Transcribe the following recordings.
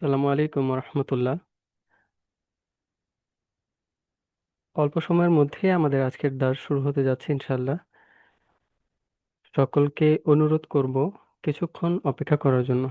আসসালামু আলাইকুম রহমতুল্লাহ। অল্প সময়ের মধ্যেই আমাদের আজকের দাস শুরু হতে যাচ্ছে ইনশাল্লাহ। সকলকে অনুরোধ করব কিছুক্ষণ অপেক্ষা করার জন্য।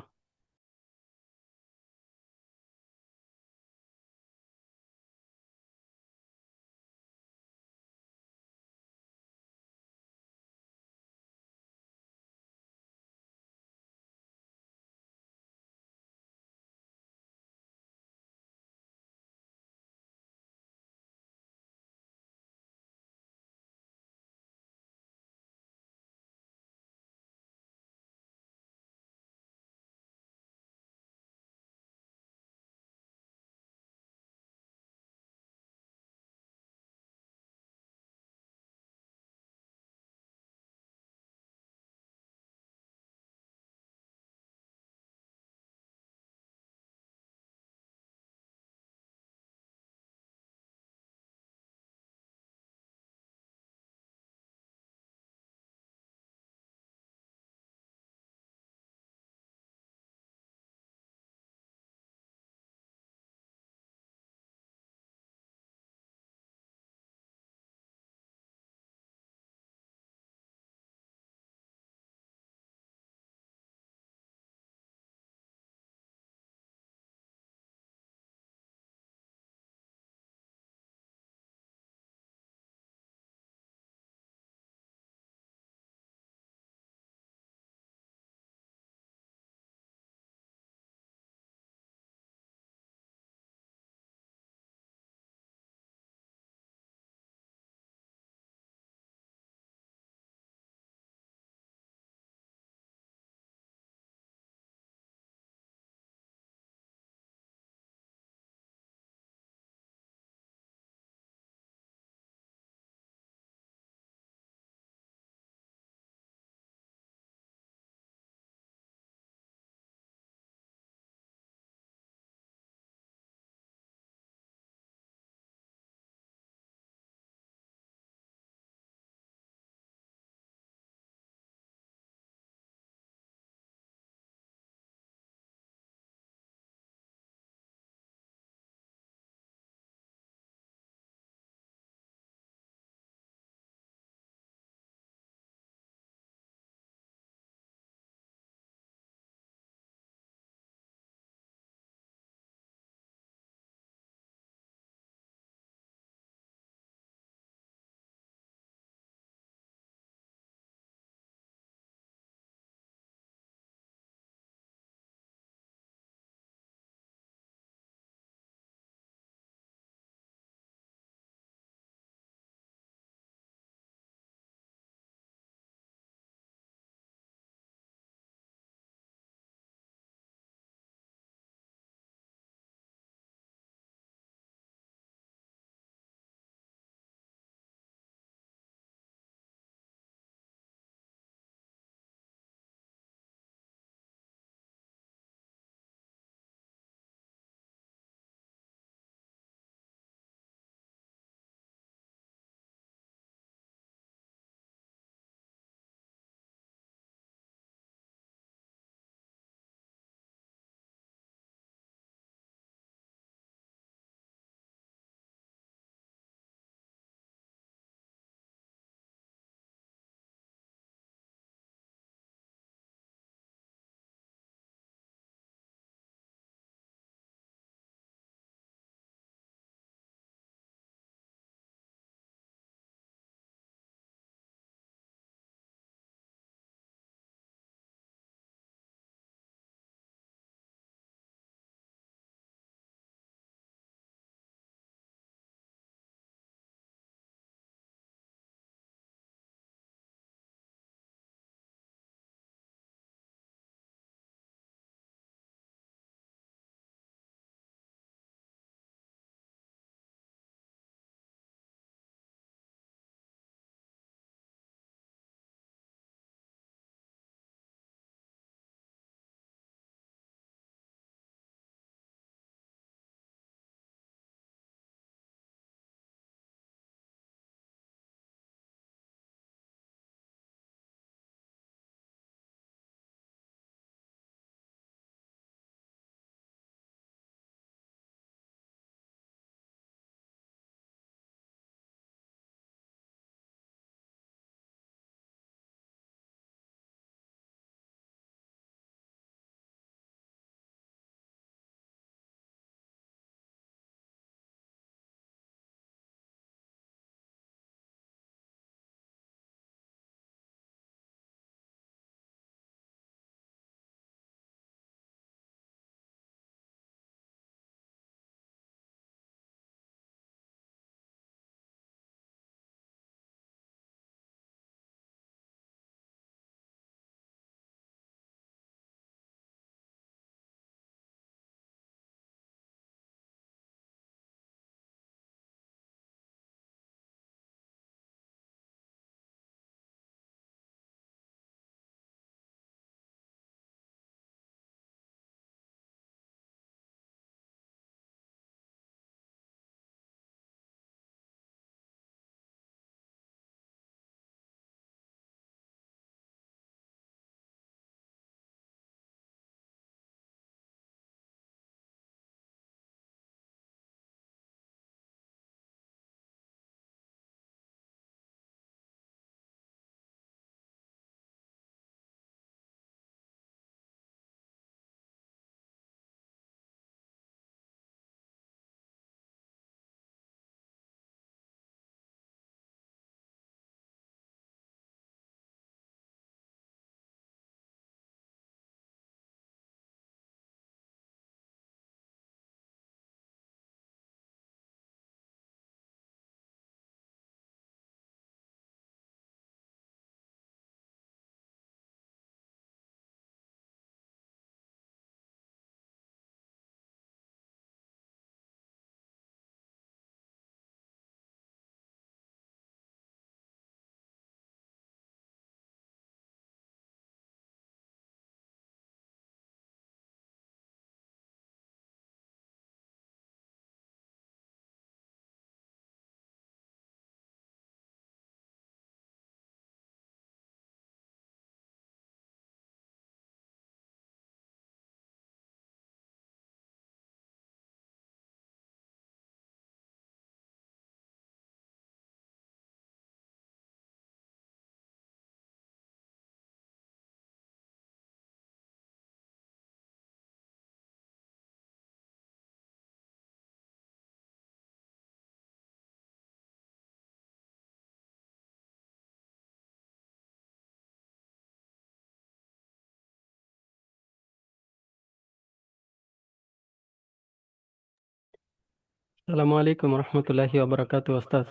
আসসালামু আলাইকুম রহমতুল্লাহি ওবরাকাতু ওস্তাদ।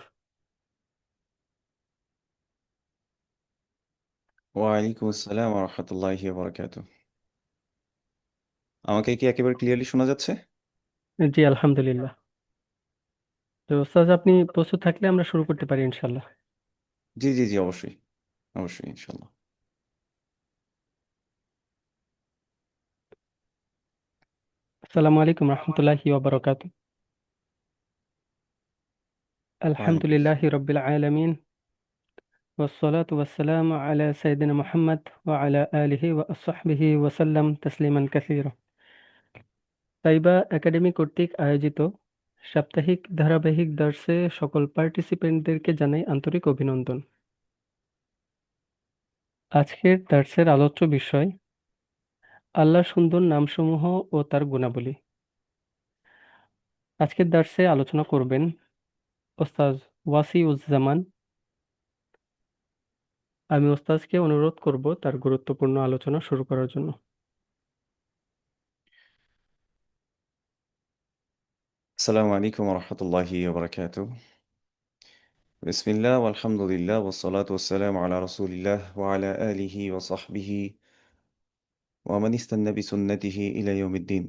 ওয়ালাইকুম আসসালাম রহমতুল্লাহি বারাকাতুহ। আমাকে কি একেবারে ক্লিয়ারলি শোনা যাচ্ছে? জি আলহামদুলিল্লাহ। তো ওস্তাদ, আপনি প্রস্তুত থাকলে আমরা শুরু করতে পারি ইনশাল্লাহ। জি জি জি, অবশ্যই অবশ্যই ইনশাল্লাহ। আসসালামু আলাইকুম রহমতুল্লাহি ওবরাকাতু। ওয়ালাইকুম আলহামদুলিল্লাহি আসসালাম। রব্বিল আলামিন ওয়াসসালাতু ওয়াসসালামু আলা সাইয়্যিদিনা মুহাম্মদ ওয়া আলা আলিহি ওয়া আসহাবিহি ওয়া সাল্লাম তাসলিমান কাসীরা। তাইবা একাডেমি কর্তৃক আয়োজিত সাপ্তাহিক ধারাবাহিক দার্সে সকল পার্টিসিপেন্টদেরকে জানাই আন্তরিক অভিনন্দন। আজকের দার্সের আলোচ্য বিষয় আল্লাহর সুন্দর নামসমূহ ও তার গুণাবলী। আজকের দার্সে আলোচনা করবেন ওস্তাজ ওয়াসিউজ্জামান। আমি ওস্তাজকে অনুরোধ করব তার গুরুত্বপূর্ণ আলোচনা শুরু করার জন্য। আসসালামু আলাইকুম রহমতুল্লাহি বারাকাতুহ। বিসমিল্লাহ আলহামদুলিল্লাহ ওয়াসসালাতু ওয়াসসালামু আলা রাসূলিল্লাহ ওয়া আলা আলিহি ওয়া সাহবিহি ওয়া মান ইস্তান্না বিসুন্নতিহি ইলা ইয়াউমিদ্দিন।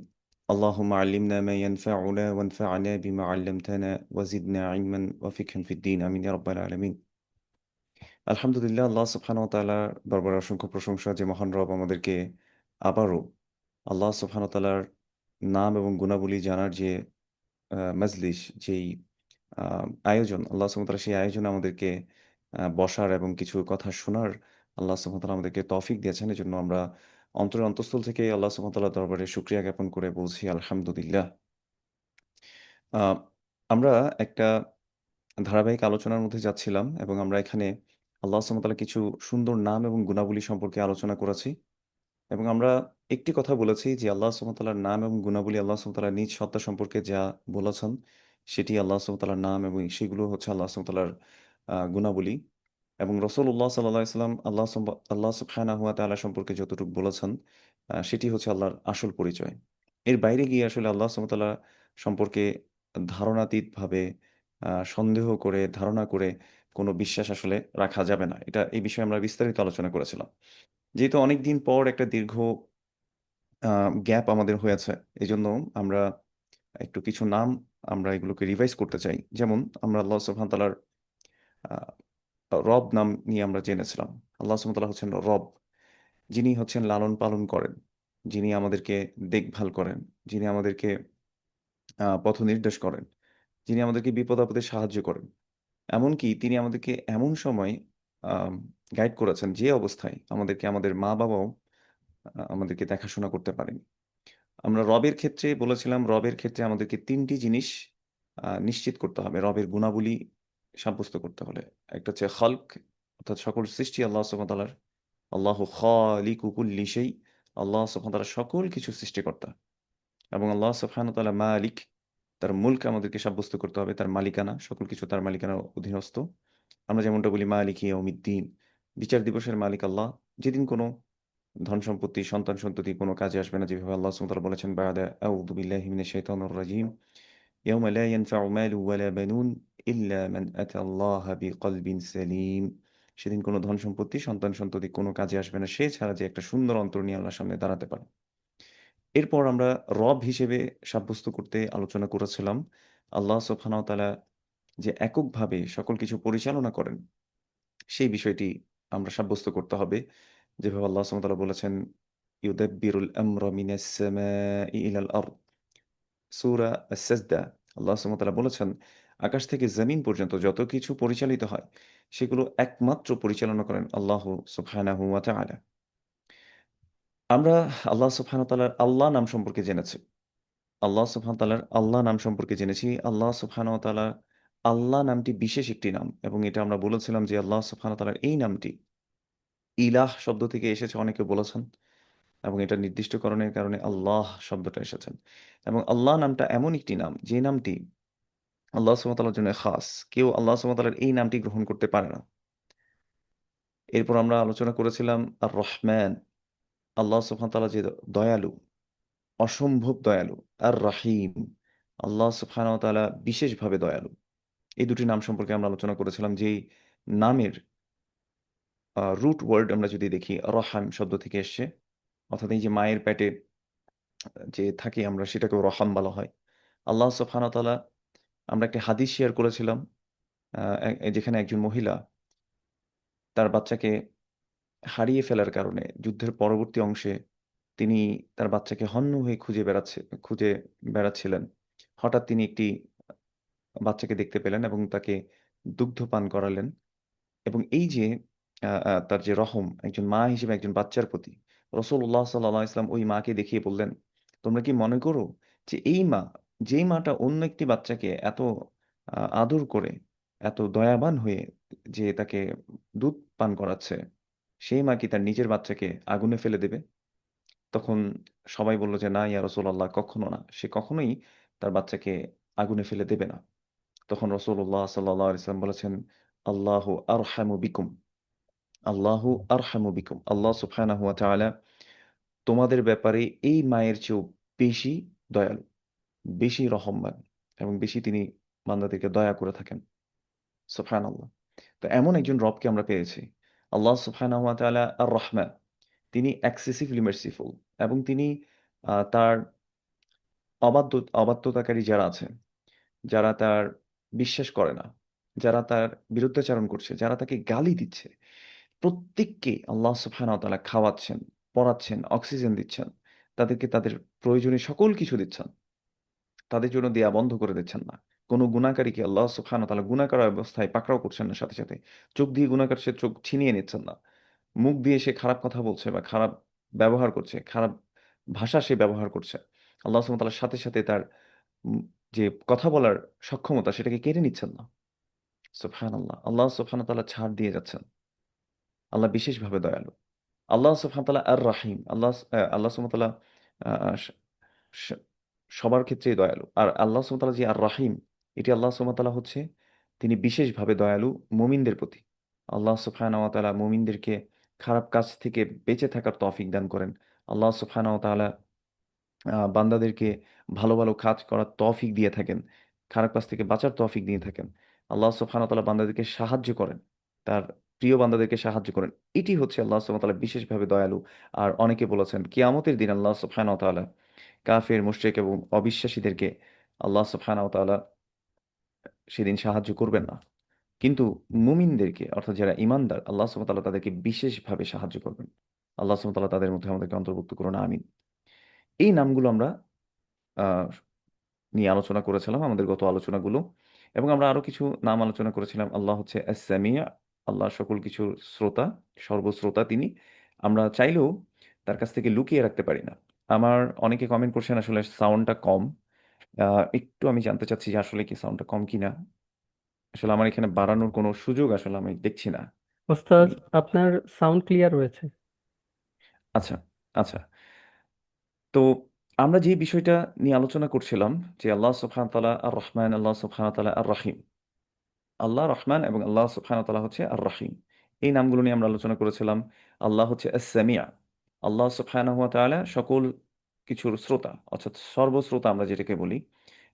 اللهم علمنا ما ينفعنا وانفعنا بما علمتنا وزدنا علما وفقها في الدين آمين يا رب العالمين। আলহামদুলিল্লাহ, আল্লাহ সুবহানাহু ওয়া তাআলার দরবারে অসংখ্য প্রশংসা যে মহান রব আমাদেরকে আবারও আল্লাহ সুবহানাহু ওয়া তাআলার নাম এবং গুণাবলী জানার যে মাজলিস, যেই আ আয়োজন, আল্লাহ সুবহানাহু ওয়া তাআলা সেই আয়োজনে আমাদেরকে বসার এবং কিছু কথা শোনার আল্লাহ সুবহানাহু ওয়া তাআলা আমাদেরকে তৌফিক দিয়েছেন। এজন্য আমরা অন্তরের অন্তঃস্থল থেকে আল্লাহ সুবহানাহু ওয়া তাআলার দরবারে শুকরিয়া জ্ঞাপন করে বলছি আলহামদুলিল্লাহ। আ আমরা একটা ধারাবাহিক আলোচনার মধ্যে যাচ্ছিলাম এবং আমরা এখানে আল্লাহ সুবহানাহু ওয়া তাআলার কিছু সুন্দর নাম এবং গুণাবলী সম্পর্কে আলোচনা করেছি। এবং আমরা একটি কথা বলেছি যে আল্লাহ সুবহানাহু ওয়া তাআলার নাম এবং গুণাবলী, আল্লাহ সুবহানাহু ওয়া তাআলার নিজ সত্তা সম্পর্কে যা বলেছেন, সেটি আল্লাহ সুবহানাহু ওয়া তাআলার নাম এবং সেগুলো হচ্ছে আল্লাহ সুবহানাহু ওয়া তাআলার গুণাবলী। এবং রাসূলুল্লাহ সাল্লাল্লাহু আলাইহি ওয়াসাল্লাম আল্লাহ সুবহানাহু ওয়া তাআলা সম্পর্কে যতটুকু বলেছেন, সেটি হচ্ছে আল্লাহর আসল পরিচয়। এর বাইরে গিয়ে আসলে আল্লাহ সুবহানাহু ওয়া তাআলা সম্পর্কে ধারণাতীতভাবে সন্দেহ করে, ধারণা করে কোনো বিশ্বাস আসলে রাখা যাবে না। এই বিষয়ে আমরা বিস্তারিত আলোচনা করেছিলাম। যেহেতু অনেকদিন পর একটা দীর্ঘ আ গ্যাপ আমাদের হয়েছে, এজন্য আমরা একটু কিছু নাম আমরা এগুলোকে রিভাইজ করতে চাই। যেমন আমরা আল্লাহ সুবহানাহু ওয়া তাআলার আ রব নাম নিয়ে আমরা জেনেছিলাম। আল্লাহ সুবহানাহু ওয়া তাআলা হচ্ছেন রব। যিনি হচ্ছেন লালন-পালন করেন, যিনি আমাদেরকে দেখভাল করেন, যিনি আমাদেরকে পথ নির্দেশ করেন, যিনি আমাদেরকে বিপদ-আপদে সাহায্য করেন। এমনকি তিনি আমাদেরকে এমন সময় আম গাইড করেছেন যে অবস্থায় আমাদেরকে আমাদের মা-বাবাও আমাদেরকে দেখাশোনা করতে পারেনি। আমরা রবের ক্ষেত্রে বলেছিলাম, রবের ক্ষেত্রে আমাদেরকে ৩ টি জিনিস নিশ্চিত করতে হবে। রবের গুণাবলী সাব্যস্ত করতে হলে। একটা হচ্ছে খালক, অর্থাৎ সকল সৃষ্টি আল্লাহ সুবহানাহু ওয়া তাআলার। আল্লাহু খালিকু কুল্লি শাই। আল্লাহ সুবহানাহু ওয়া তাআলা সকল কিছুর সৃষ্টিকর্তা। এবং আল্লাহ সুবহানাহু ওয়া তাআলা মালিক। তার মুলক আমাদেরকে সাব্যস্ত করতে হবে, তার মালিকানা, সকল কিছু তার মালিকানার অধীনস্থ। আমরা যেমনটা বলি মালিকি ইয়াউমিদ্দিন। বিচার দিবসের মালিক আল্লাহ। যেদিন কোনো ধন-সম্পত্তি, সন্তান-সন্ততি কোনো কাজে আসবে না, যেভাবে আল্লাহ সুবহানাহু ওয়া তাআলা বলেছেন, বা'দা আউযু বিল্লাহি মিনাশ শাইতানির রাজীম। ইয়াওমা লা ইয়ানফা'ু মালুন ওয়ালা বানুন ইল্লা মান আতাল্লাহা বিকলবিন সালিম। সেদিন কোনো ধন-সম্পত্তি, সন্তান-সন্ততি কোনো কাজে আসবে না, সে ছাড়া যে একটা সুন্দর অন্তর নিয়ে আল্লাহর সামনে দাঁড়াতে পারে। এরপর আমরা রব হিসেবে সাব্যস্ত করতে আলোচনা করেছিলাম, আল্লাহ সুবহানাহু ওয়া তাআলা যে এককভাবে সকল কিছু পরিচালনা করেন, সেই বিষয়টি আমরা সাব্যস্ত করতে হবে। যেভাবে আল্লাহ সুবহানাহু ওয়া তাআলা বলেছেন, ইউদাব্বিরুল আমরা মিনাস সামাই ইলাল আরদ। সূরা আস-সাজদা। আল্লাহ সুবহানাহু ওয়া তাআলা বলেছেন, আকাশ থেকে জমিন পর্যন্ত যত কিছু পরিচালিত হয়, সেগুলো একমাত্র পরিচালনা করেন আল্লাহ সুবহানাহু ওয়া তাআলা। আমরা আল্লাহ সুবহানাহু ওয়া তাআলার আল্লাহ নাম সম্পর্কে জেনেছি। আল্লাহ সুবহানাহু ওয়া তাআলার আল্লাহ নাম সম্পর্কে জেনেছি। আল্লাহ সুবহানাহু ওয়া তাআলা আল্লাহ নামটি বিশেষ একটি নাম এবং এটা আমরা বলেছিলাম যে আল্লাহ সুবহানাহু ওয়া তাআলার এই নামটি ইলাহ শব্দ থেকে এসেছে, অনেকে বলেছেন। এবং এটা নির্দিষ্টকরণের কারণে আল্লাহ শব্দটা এসেছেন। এবং আল্লাহ নামটা এমন একটি নাম, যে নামটি আল্লাহ সুবহানাহু ওয়া তাআলার জন্য খাস। কেউ আল্লাহ সুবহানাহু ওয়া তাআলার এই নামটি গ্রহণ করতে পারে না। এরপর আমরা আলোচনা করেছিলাম আর-রহমান। আল্লাহ সুবহানাহু ওয়া তাআলা যে দয়ালু, অসম্ভব দয়ালু। আর-রাহিম। আল্লাহ সুবহানাহু ওয়া তাআলা বিশেষভাবে দয়ালু। এই দুটি নাম সম্পর্কে আমরা আলোচনা করেছিলাম যেই নামের রুট ওয়ার্ড আমরা যদি দেখি রহাম শব্দ থেকে এসছে। অর্থাৎ এই যে মায়ের পেটে যে থাকি আমরা সেটাকেও রহাম বলা হয়। আল্লাহ সুবহানাহু ওয়া তাআলা আমরা একটি হাদিস শেয়ার করেছিলাম আ যেখানে একজন মহিলা তার বাচ্চাকে হারিয়ে ফেলার কারণে যুদ্ধের পরবর্তী অংশে তিনি তার বাচ্চাকে হন্য হয়ে খুঁজে বেড়াচ্ছিলেন। হঠাৎ তিনি একটি বাচ্চাকে দেখতে পেলেন এবং তাকে দুগ্ধ পান করালেন। এবং এই যে তার যে রহম, একজন মা হিসেবে একজন বাচ্চার প্রতি, রাসূলুল্লাহ সাল্লাল্লাহু আলাইহি ওয়াসাল্লাম ওই মাকে দেখিয়ে বললেন, "তোমরা কি মনে করো যে এই মা, যেই মাটা অন্য একটি বাচ্চাকে এত আদর করে, এত দয়াবান হয়ে যে তাকে দুধ পান করাচ্ছে, সেই মা কি তার নিজের বাচ্চাকে আগুনে ফেলে দেবে?" তখন সবাই বলল যে, "না ইয়া রাসূলাল্লাহ, কখনো না। সে কখনোই তার বাচ্চাকে আগুনে ফেলে দেবে না।" তখন রাসূলুল্লাহ সাল্লাল্লাহু আলাইহি ওয়াসাল্লাম বলেছেন, "আল্লাহু আরহামু বিকুম।" আল্লাহু আরহামু বিকুম। আল্লাহ সুবহানাহু ওয়া তাআলা তোমাদের ব্যাপারে এই মায়ের চেয়েও বেশি দয়ালু, বেশি রহমবান এবং বেশি তিনি বান্দাদেরকে দয়া করে থাকেন। সুবহানাল্লাহ। তো এমন একজন রবকে আমরা পেয়েছি। আল্লাহ সুবহানাহু ওয়া তাআলা আর-রহমান। তিনি এক্সেসিভলি মার্সিফুল এবং তিনি তার অবাধ্যতাকারী যারা আছে, যারা তার বিশ্বাস করে না, যারা তার বিরুদ্ধাচারণ করছে, যারা তাকে গালি দিচ্ছে, প্রত্যেককে আল্লাহ সুবহানাহু ওয়া তাআলা খাওয়াচ্ছেন, পড়াচ্ছেন, অক্সিজেন দিচ্ছেন। তাদেরকে তাদের প্রয়োজনীয় সকল কিছু দিচ্ছেন। তাদের জন্য দেয়া বন্ধ করে দিচ্ছেন না। কোন গুনাহকারীকে আল্লাহ সুবহানাহু ওয়া তাআলা গুনাহ করা অবস্থায় পাকড়াও করছেন না সাথে, সাথে। চোখ দিয়ে গুনাহগার সে চোখ ছিনিয়ে নিচ্ছেন না। মুখ দিয়ে সে খারাপ কথা বলছে বা খারাপ ব্যবহার করছে, খারাপ ভাষা সে ব্যবহার করছে। আল্লাহ সুবহানাহু ওয়া তাআলা সাথে, সাথে তার উম যে কথা বলার সক্ষমতা সেটাকে কেড়ে নিচ্ছেন না। সুবহানাল্লাহ। আল্লাহ সুবহানাহু ওয়া তাআলা ছাড় দিয়ে যাচ্ছেন। আল্লাহ বিশেষভাবে দয়ালু। আল্লাহ সুবহানাহু ওয়া তাআলা আর-রাহিম। আল্লাহ সুবহানাহু ওয়া তাআলা আ স স সবার ক্ষেত্রেই দয়ালু। আর আল্লাহ সুবহানাহু ওয়া তাআলা যে আর-রাহিম, এটি আল্লাহ সুবহানাহু ওয়া তাআলা হচ্ছে তিনি বিশেষভাবে দয়ালু মুমিনদের প্রতি। আল্লাহ সুবহানাহু ওয়া তাআলা মুমিনদেরকে খারাপ কাজ থেকে বেঁচে থাকার তৌফিক দান করেন। আল্লাহ সুবহানাহু ওয়া তাআলা বান্দাদেরকে ভালো, ভালো কাজ করার তৌফিক দিয়ে থাকেন। খারাপ কাজ থেকে বাঁচার তৌফিক দিয়ে থাকেন। আল্লাহ সুবহানাহু ওয়া তাআলা বান্দাদেরকে সাহায্য করেন। তার প্রিয় বান্দাদেরকে সাহায্য করেন। এটি হচ্ছে আল্লাহ সুবহানাহু ওয়া তাআলা বিশেষভাবে দয়ালু। আর অনেকে বলেছেন কিয়ামতের দিন আল্লাহ সুবহানাহু ওয়া তাআলা কাফির, মুশরিক এবং অবিশ্বাসীদেরকে আল্লাহ সুবহানাহু ওয়া তাআলা সেদিন সাহায্য করবেন না। কিন্তু মুমিনদেরকে অর্থাৎ যারা ঈমানদার আল্লাহ সুবহানাহু ওয়া তাআলা তাদেরকে বিশেষভাবে সাহায্য করবেন। আল্লাহ সুবহানাহু ওয়া তাআলা তাদের মধ্যে আমাদেরকে অন্তর্ভুক্ত করুন। আমিন। এই নামগুলো আমরা আ নিয়ে আলোচনা করেছিলাম আমাদের গত আলোচনাগুলো। এবং আমরা আরো কিছু নাম আলোচনা করেছিলাম। আল্লাহ হচ্ছে আস-সামি', আল্লাহ সকল কিছুর শ্রোতা, সর্বশ্রোতা তিনি। আমরা চাইলেও তার কাছ থেকে লুকিয়ে রাখতে পারি না। আমার অনেকে কমেন্ট করছেন আসলে সাউন্ডটা কম। আ একটু আমি জানতে চাচ্ছি যে আসলে কি সাউন্ডটা কম কিনা? আসলে আমার এখানে বাড়ানোর কোনো সুযোগ আসলে আমি দেখছি না। ওস্তাদ, আমি আপনার সাউন্ড ক্লিয়ার রয়েছে। আচ্ছা, আচ্ছা। তো আমরা যে বিষয়টা নিয়ে আলোচনা করছিলাম যে আল্লাহ সুবহানাহু ওয়া তাআলা আর-রহমান, আল্লাহ সুবহানাহু ওয়া তাআলা আর-রহিম। আল্লাহ রহমান এবং আল্লাহ সুবহানাহু ওয়া তাআলা হচ্ছে আর-রহিম। এই নামগুলো নিয়ে আমরা আলোচনা করেছিলাম। আল্লাহ হচ্ছে আস-সামি'। আল্লাহ সুবহানাহু ওয়া তাআলা সকল কিছুর শ্রোতা, অর্থাৎ সর্বশ্রোতা আমরা যেটাকে বলি।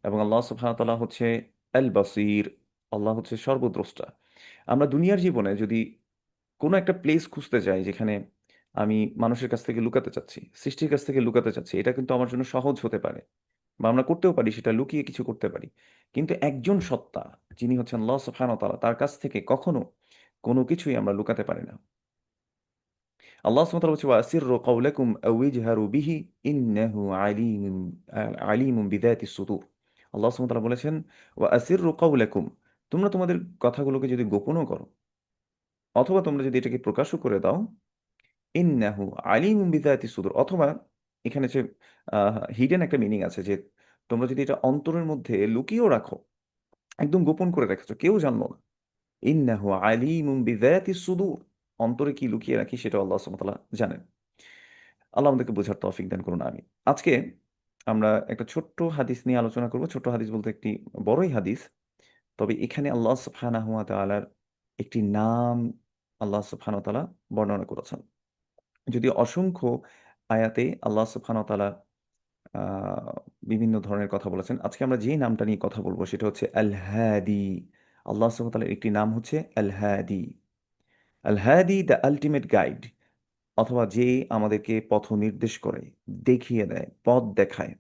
এবং আল্লাহ সুবহানাহু ওয়া তাআলা হচ্ছে আল-বাসীর। আল্লাহ হচ্ছে সর্বদ্রষ্টা। আমরা দুনিয়ার জীবনে যদি কোনো একটা প্লেস খুঁজতে যাই যেখানে আমি মানুষের কাছ থেকে লুকাতে চাচ্ছি, সৃষ্টির কাছ থেকে লুকাতে চাচ্ছি, এটা কিন্তু আমার জন্য সহজ হতে পারে। বা আমরা করতেও পারি সেটা লুকিয়ে কিছু করতে পারি। কিন্তু একজন সত্তা যিনি হচ্ছেন আল্লাহ সুবহানাহু ওয়া তাআলা তার কাছ থেকে কখনো কোনো কিছুই আমরা লুকাতে পারি না। আল্লাহ সুবহানাহু ওয়া তাআলা বলছে, "ওয়া আসিররু কাওলাকুম আও ইজহারু বিহি ইন্নাহু আলিমুন বিযাতিস সুদূর।" আল্লাহ সুবহানাহু ওয়া তাআলা বলেছেন, "ওয়া আসিররু কাওলাকুম" তোমরা তোমাদের কথাগুলোকে যদি গোপনও করো অথবা তোমরা যদি এটাকে প্রকাশও করে দাও, ইন্নাহু আলিমুন বিযাতিস সুদূর অথবা এখানে যে আ হিডেন একটা মিনিং আছে যে তোমরা যদি এটা অন্তরের মধ্যে লুকিয়েও রাখো, একদম গোপন করে রেখেছো, কেউ জানল না। ইন্নাহু আলিমুম বিযাতিস সুদূর। অন্তরে কি লুকিয়ে রাখি সেটাও আল্লাহ সুবহানাহু ওয়া তাআলা জানেন। আল্লাহ আমাদেরকে বোঝার তৌফিক দান করুন আমিন। আজকে আমরা একটা ছোট্ট হাদিস নিয়ে আলোচনা করব। ছোট্ট হাদিস বলতে একটি বড়ই হাদিস। তবে এখানে আল্লাহ সুবহানাহু ওয়া তাআলার একটি নাম আল্লাহ সুবহানাহু ওয়া তাআলা বর্ণনা করেছেন। যদিও অসংখ্য আয়াতে আল্লাহ সুবহানাহু ওয়া তাআলা আহ, বিভিন্ন ধরনের কথা বলেছেন। আজকে আমরা যে নামটা নিয়ে কথা বলবো সেটা হচ্ছে আল হাদি। আল্লাহ সুবহানাহু ওয়া তাআলার একটি নাম হচ্ছে আল হাদি। আল হাদি দ্য আলটিমেট গাইড, অথবা যে আমাদেরকে পথ নির্দেশ করে, দেখিয়ে দেয়, পথ দেখায়।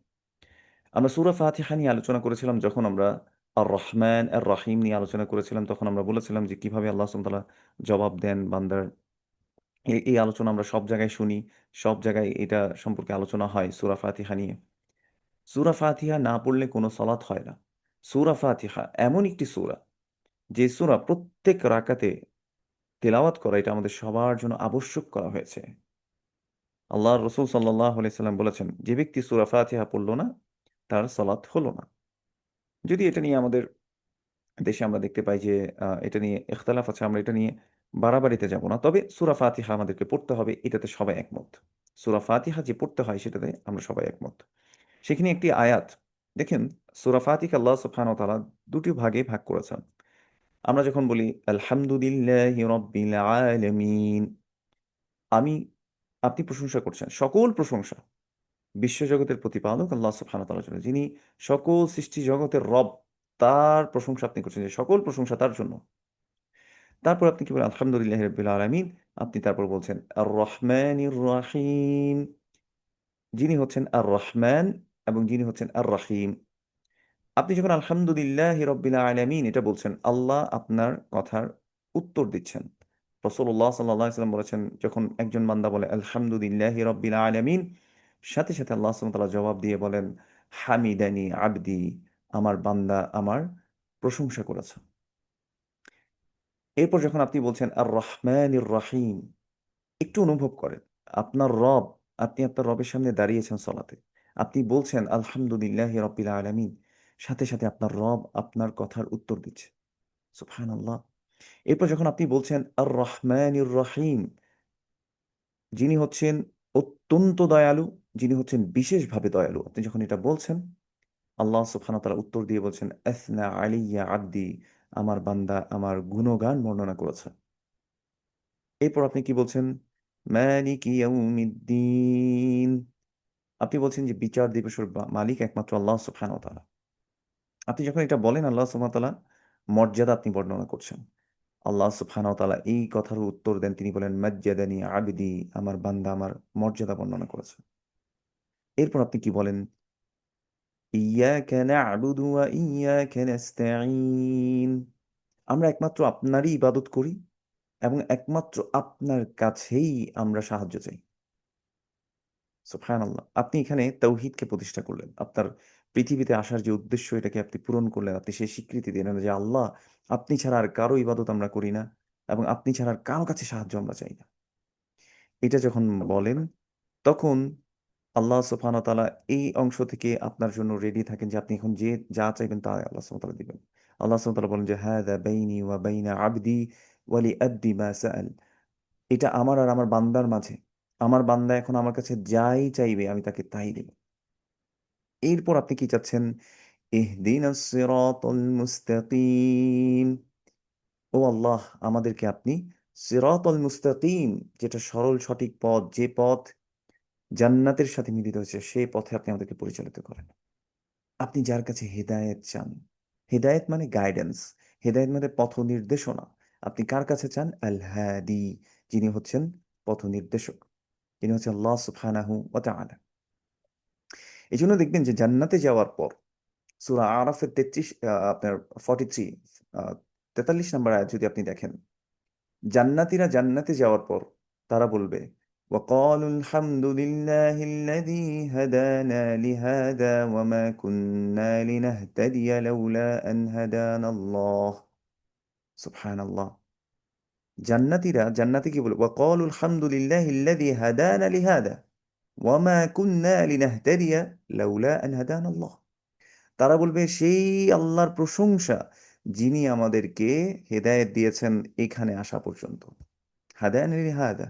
আমরা সূরা ফাতিহা নিয়ে আলোচনা করেছিলাম, যখন আমরা আর রহমান আর রাহিম নিয়ে আলোচনা করেছিলাম, তখন আমরা বলেছিলাম যে কিভাবে আল্লাহ সুবহানাহু ওয়া তাআলা জবাব দেন বান্দার। এই আলোচনা আমরা সব জায়গায় শুনি, সব জায়গায় এটা সম্পর্কে আলোচনা হয় সূরা ফাতিহা নিয়ে। সূরা ফাতিহা না পড়লে কোনো সলাৎ হয় না। সূরা ফাতিহা এমন একটি সূরা, যে সূরা প্রত্যেক রাকাতে তেলাওয়াত করা এটা আমাদের সবার জন্য আবশ্যক করা হয়েছে। আল্লাহর রাসূল সাল্লাল্লাহু আলাইহি সাল্লাম বলেছেন, যে ব্যক্তি সূরা ফাতিহা পড়ল না তার সলাৎ হলো না। যদি এটা নিয়ে আমাদের দেশে আমরা দেখতে পাই যে এটা নিয়ে ইখতিলাফ আছে, আমরা এটা নিয়ে বাড়াবাড়িতে যাব না। তবে সূরা ফাতিহা আমাদেরকে পড়তে হবে, এটাতে সবাই একমত। সূরা ফাতিহা যে পড়তে হয় সেটাতে আমরা সবাই একমত। সেখানে একটি আয়াত দেখেন, সূরা ফাতিহা আল্লাহ সুবহানাহু ওয়া তাআলা দুটি ভাগে ভাগ করেছেন। আমরা যখন বলি আলহামদুলিল্লাহি রাব্বিল আলামিন, আমি আপনি প্রশংসা করছেন, সকল প্রশংসা বিশ্বজগতের প্রতিপালক আল্লাহ সুবহানাহু ওয়া তাআলার জন্য, যিনি সকল সৃষ্টি জগতের রব, তার প্রশংসা আপনি করছেন, যে সকল প্রশংসা তার জন্য। তারপর আপনি কি বলেন আলহামদুলিল্লাহি রাব্বিল আলামিন, আপনি তারপর বলছেন আর রহমানির রহিম, যিনি হচ্ছেন আর রহমান এবং যিনি হচ্ছেন আর রহিম। আপনি যখন আলহামদুলিল্লাহ রব্বিল আলামিন এটা বলছেন, আল্লাহ আপনার কথার উত্তর দিচ্ছেন। রাসূলুল্লাহ সাল্লাল্লাহু আলাইহি ওয়াসাল্লাম বলেছেন, যখন একজন বান্দা বলে আলহামদুলিল্লাহ রব্বিল আলামিন, সাথে সাথে আল্লাহ সুবহানাহু ওয়া তাআলা জবাব দিয়ে বলেন হামিদানি আবদি, আমার বান্দা আমার প্রশংসা করেছে। এরপর যখন আপনি বলছেন আর রহমানির রহিম, একটু অনুভব করেন আপনার রব, আপনি আপনার রবের সামনে দাঁড়িয়েছেন সলাতে, আপনি বলছেন আলহামদুলিল্লাহ রব্বিল আলামিন, সাথে সাথে আপনার রব আপনার কথার উত্তর দিচ্ছে। সুবহানাল্লাহ। এরপর যখন আপনি বলছেন আর রহমানির রহিম, যিনি হচ্ছেন অত্যন্ত দয়ালু, যিনি হচ্ছেন বিশেষভাবে দয়ালু, আপনি যখন এটা বলছেন, আল্লাহ সুবহানাহু ওয়া তাআলা উত্তর দিয়ে বলছেন আসনা আলাইয়া আবদি, আমার বান্দা আমার গুণগান বর্ণনা করেছে। এরপর আপনি কি বলছেন মালিকি ইয়াউমিদ্দিন, আপনি বলছেন যে বিচার দিবসের মালিক একমাত্র আল্লাহ সুবহানাহু ওয়া তাআলা। আপনি যখন এটা বলেন, আল্লাহ সুবহানাহু ওয়া তাআলা মর্যাদা আপনি বর্ণনা করছেন। আল্লাহ সুবহানাহু ওয়া তাআলা এই কথার উত্তর দেন, তিনি বলেন মাজ্জাদানি আবদি, আমার বান্দা আমার মর্যাদা বর্ণনা করেছে। এরপর আপনি কি বলেন ইয়াকা না'বুদু ওয়া ইয়াকা নাস্তাঈন, আমরা একমাত্র আপনারই ইবাদত করি এবং একমাত্র আপনার কাছেই আমরা সাহায্য চাই। সুবহানাল্লাহ। আপনি এখানে তাওহীদকে প্রতিষ্ঠা করলেন। আপনার পৃথিবীতে আসার যে উদ্দেশ্য, এটাকে আপনি পূরণ করলেন। আপনি সেই স্বীকৃতি দিলেন যে আল্লাহ, আপনি ছাড়া আর কারো ইবাদত আমরা করি না এবং আপনি ছাড়া আর কারো কাছে সাহায্য আমরা চাই না। এটা যখন বলেন, তখন আল্লাহ সুবহানাহু ওয়া তাআলা এই অংশ থেকে আপনার জন্য রেডি থাকেন, যে আপনি এখন যে যা চাইবেন তা আল্লাহ সুবহানাহু ওয়া তাআলা দিবেন। আল্লাহ সুবহানাহু ওয়া তাআলা বলেন যে হাযা বাইনি ওয়া বাইনা আবদি ওয়া লিআবদি মা সাআল, এটা আমার আর আমার বান্দার মাঝে। আমার বান্দা এখন আমার কাছে যাই চাইবে আমি তাকে তাই দেব। এরপর আপনি কি চাচ্ছেন ইহদিনাস সিরাতাল মুস্তাকিম, ও আল্লাহ আমাদেরকে আপনি সিরাতাল মুস্তাকিম, যেটা সরল সঠিক পথ, যে পথ জান্নাতের সাথে মিলিত হয়েছে, সেই পথে আপনি আমাদেরকে পরিচালিত করেন। আপনি যার কাছে হেদায়েত চান, হেদায়েত মানে গাইডেন্স, হেদায়েত মানে পথ নির্দেশনা, আপনি কার কাছে চান? আল হাদি, যিনি হচ্ছেন পথ নির্দেশক, যিনি হচ্ছেন আল্লাহ সুবহানাহু ওয়া তাআলা। এই জন্য দেখবেন যে জান্নাতে যাওয়ার পর সূরা আরাফের 33 আপনার 43 43 নম্বর আয়াত যদি আপনি দেখেন, জান্নাতীরা জান্নাতে যাওয়ার পর তারা বলবে وقالوا الحمد لله الذي هدانا لهذا وما كنا لنهتدي لولا أن هدانا الله سبحان الله। জান্নাতীরা জান্নাতে কি বলবে وقالوا الحمد لله الذي هدانا لهذا وما كنا لنهتدي لولا أن هدانا الله। তারা বলবে সেই আল্লাহর প্রশংসা, যিনি আমাদেরকে হেদায়েত দিয়েছেন এখানে আসা পর্যন্ত। হাদায়ানা লিহাদা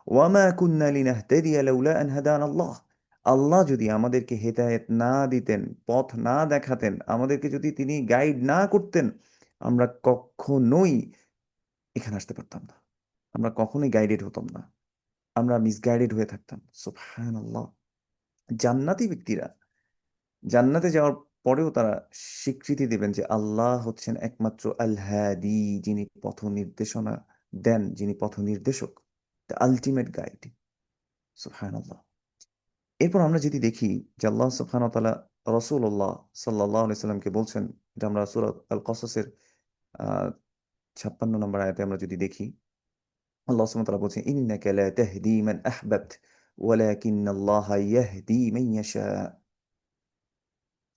ওয়ামা কুন্না লিনাহতাদিয়া লাউলা আন হাদানা আল্লাহ, আল্লাহ যদি আমাদেরকে হেদায়েত না দিতেন, পথ না দেখাতেন, আমাদেরকে যদি তিনি গাইড না করতেন, আমরা কখনোই এখানে আসতে পারতাম না, আমরা কখনোই গাইডেড হতাম না, আমরা মিসগাইডেড হয়ে থাকতাম। সুবহানাল্লাহ। জান্নাতি ব্যক্তিরা জান্নাতে যাওয়ার পরেও তারা স্বীকৃতি দেবেন যে আল্লাহ হচ্ছেন একমাত্র আল হাদি, যিনি পথ নির্দেশনা দেন, যিনি পথ নির্দেশক, দ্য আলটিমেট গাইড। সুবহানাল্লাহ। এরপর আমরা যদি দেখি যে আল্লাহ সুবহানাহু ওয়া তাআলা রাসূলুল্লাহ সাল্লাল্লাহু আলাইহি সাল্লামকে বলছেন, এটা আমরা সূরা আল কসসের 56 নম্বর আয়াতে আমরা যদি দেখি, আল্লাহ সুবহানাহু ওয়া তাআলা বলছেন, ইন্নাকা লা তাহদি মান আহবাবত ওয়ালাকিন্নাল্লাহা ইয়াহদি মান ইয়াশা।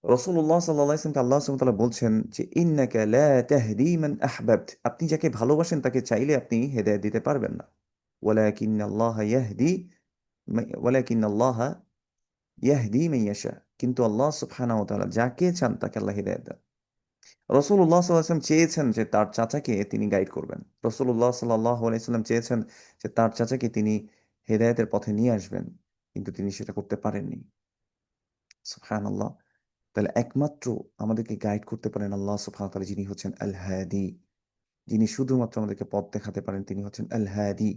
রাসূলুল্লাহ সাল্লাল্লাহু আলাইহি ওয়াসাল্লামকে আল্লাহ সুবহানাহু ওয়া তাআলা বলছেন যে ইন্নাকা লা তাহদি মান আহবাবত, আপনি যাকে ভালোবাসেন তাকে চাইলে আপনি হেদায়েত দিতে পারবেন না। ওয়ালাকিন্নাল্লাহা ইয়াহদি ওয়ালাকিন্নাল্লাহা ইয়াহদি মান ইয়াশা, কিন্তু আল্লাহ সুবহানাহু ওয়া তাআলা যাকে চান তাকে আল্লাহ হিদায়াত দেন। রাসূলুল্লাহ সাল্লাল্লাহু আলাইহি ওয়াসাল্লাম চেয়েছেন যে তার চাচাকে তিনি গাইড করবেন। রাসূলুল্লাহ সাল্লাল্লাহু আলাইহি ওয়াসাল্লাম চেয়েছেন যে তার চাচাকে তিনি হেদায়েতের পথে নিয়ে আসবেন, কিন্তু তিনি সেটা করতে পারেননি। সুবহানাল্লাহ। তাহলে একমাত্র আমাদেরকে গাইড করতে পারেন আল্লাহ সুবহানাহু ওয়া তাআলা, যিনি হচ্ছেন আল হাদি, যিনি শুধুমাত্র আমাদেরকে পথ দেখাতে পারেন, তিনি হচ্ছেন আল হাদি,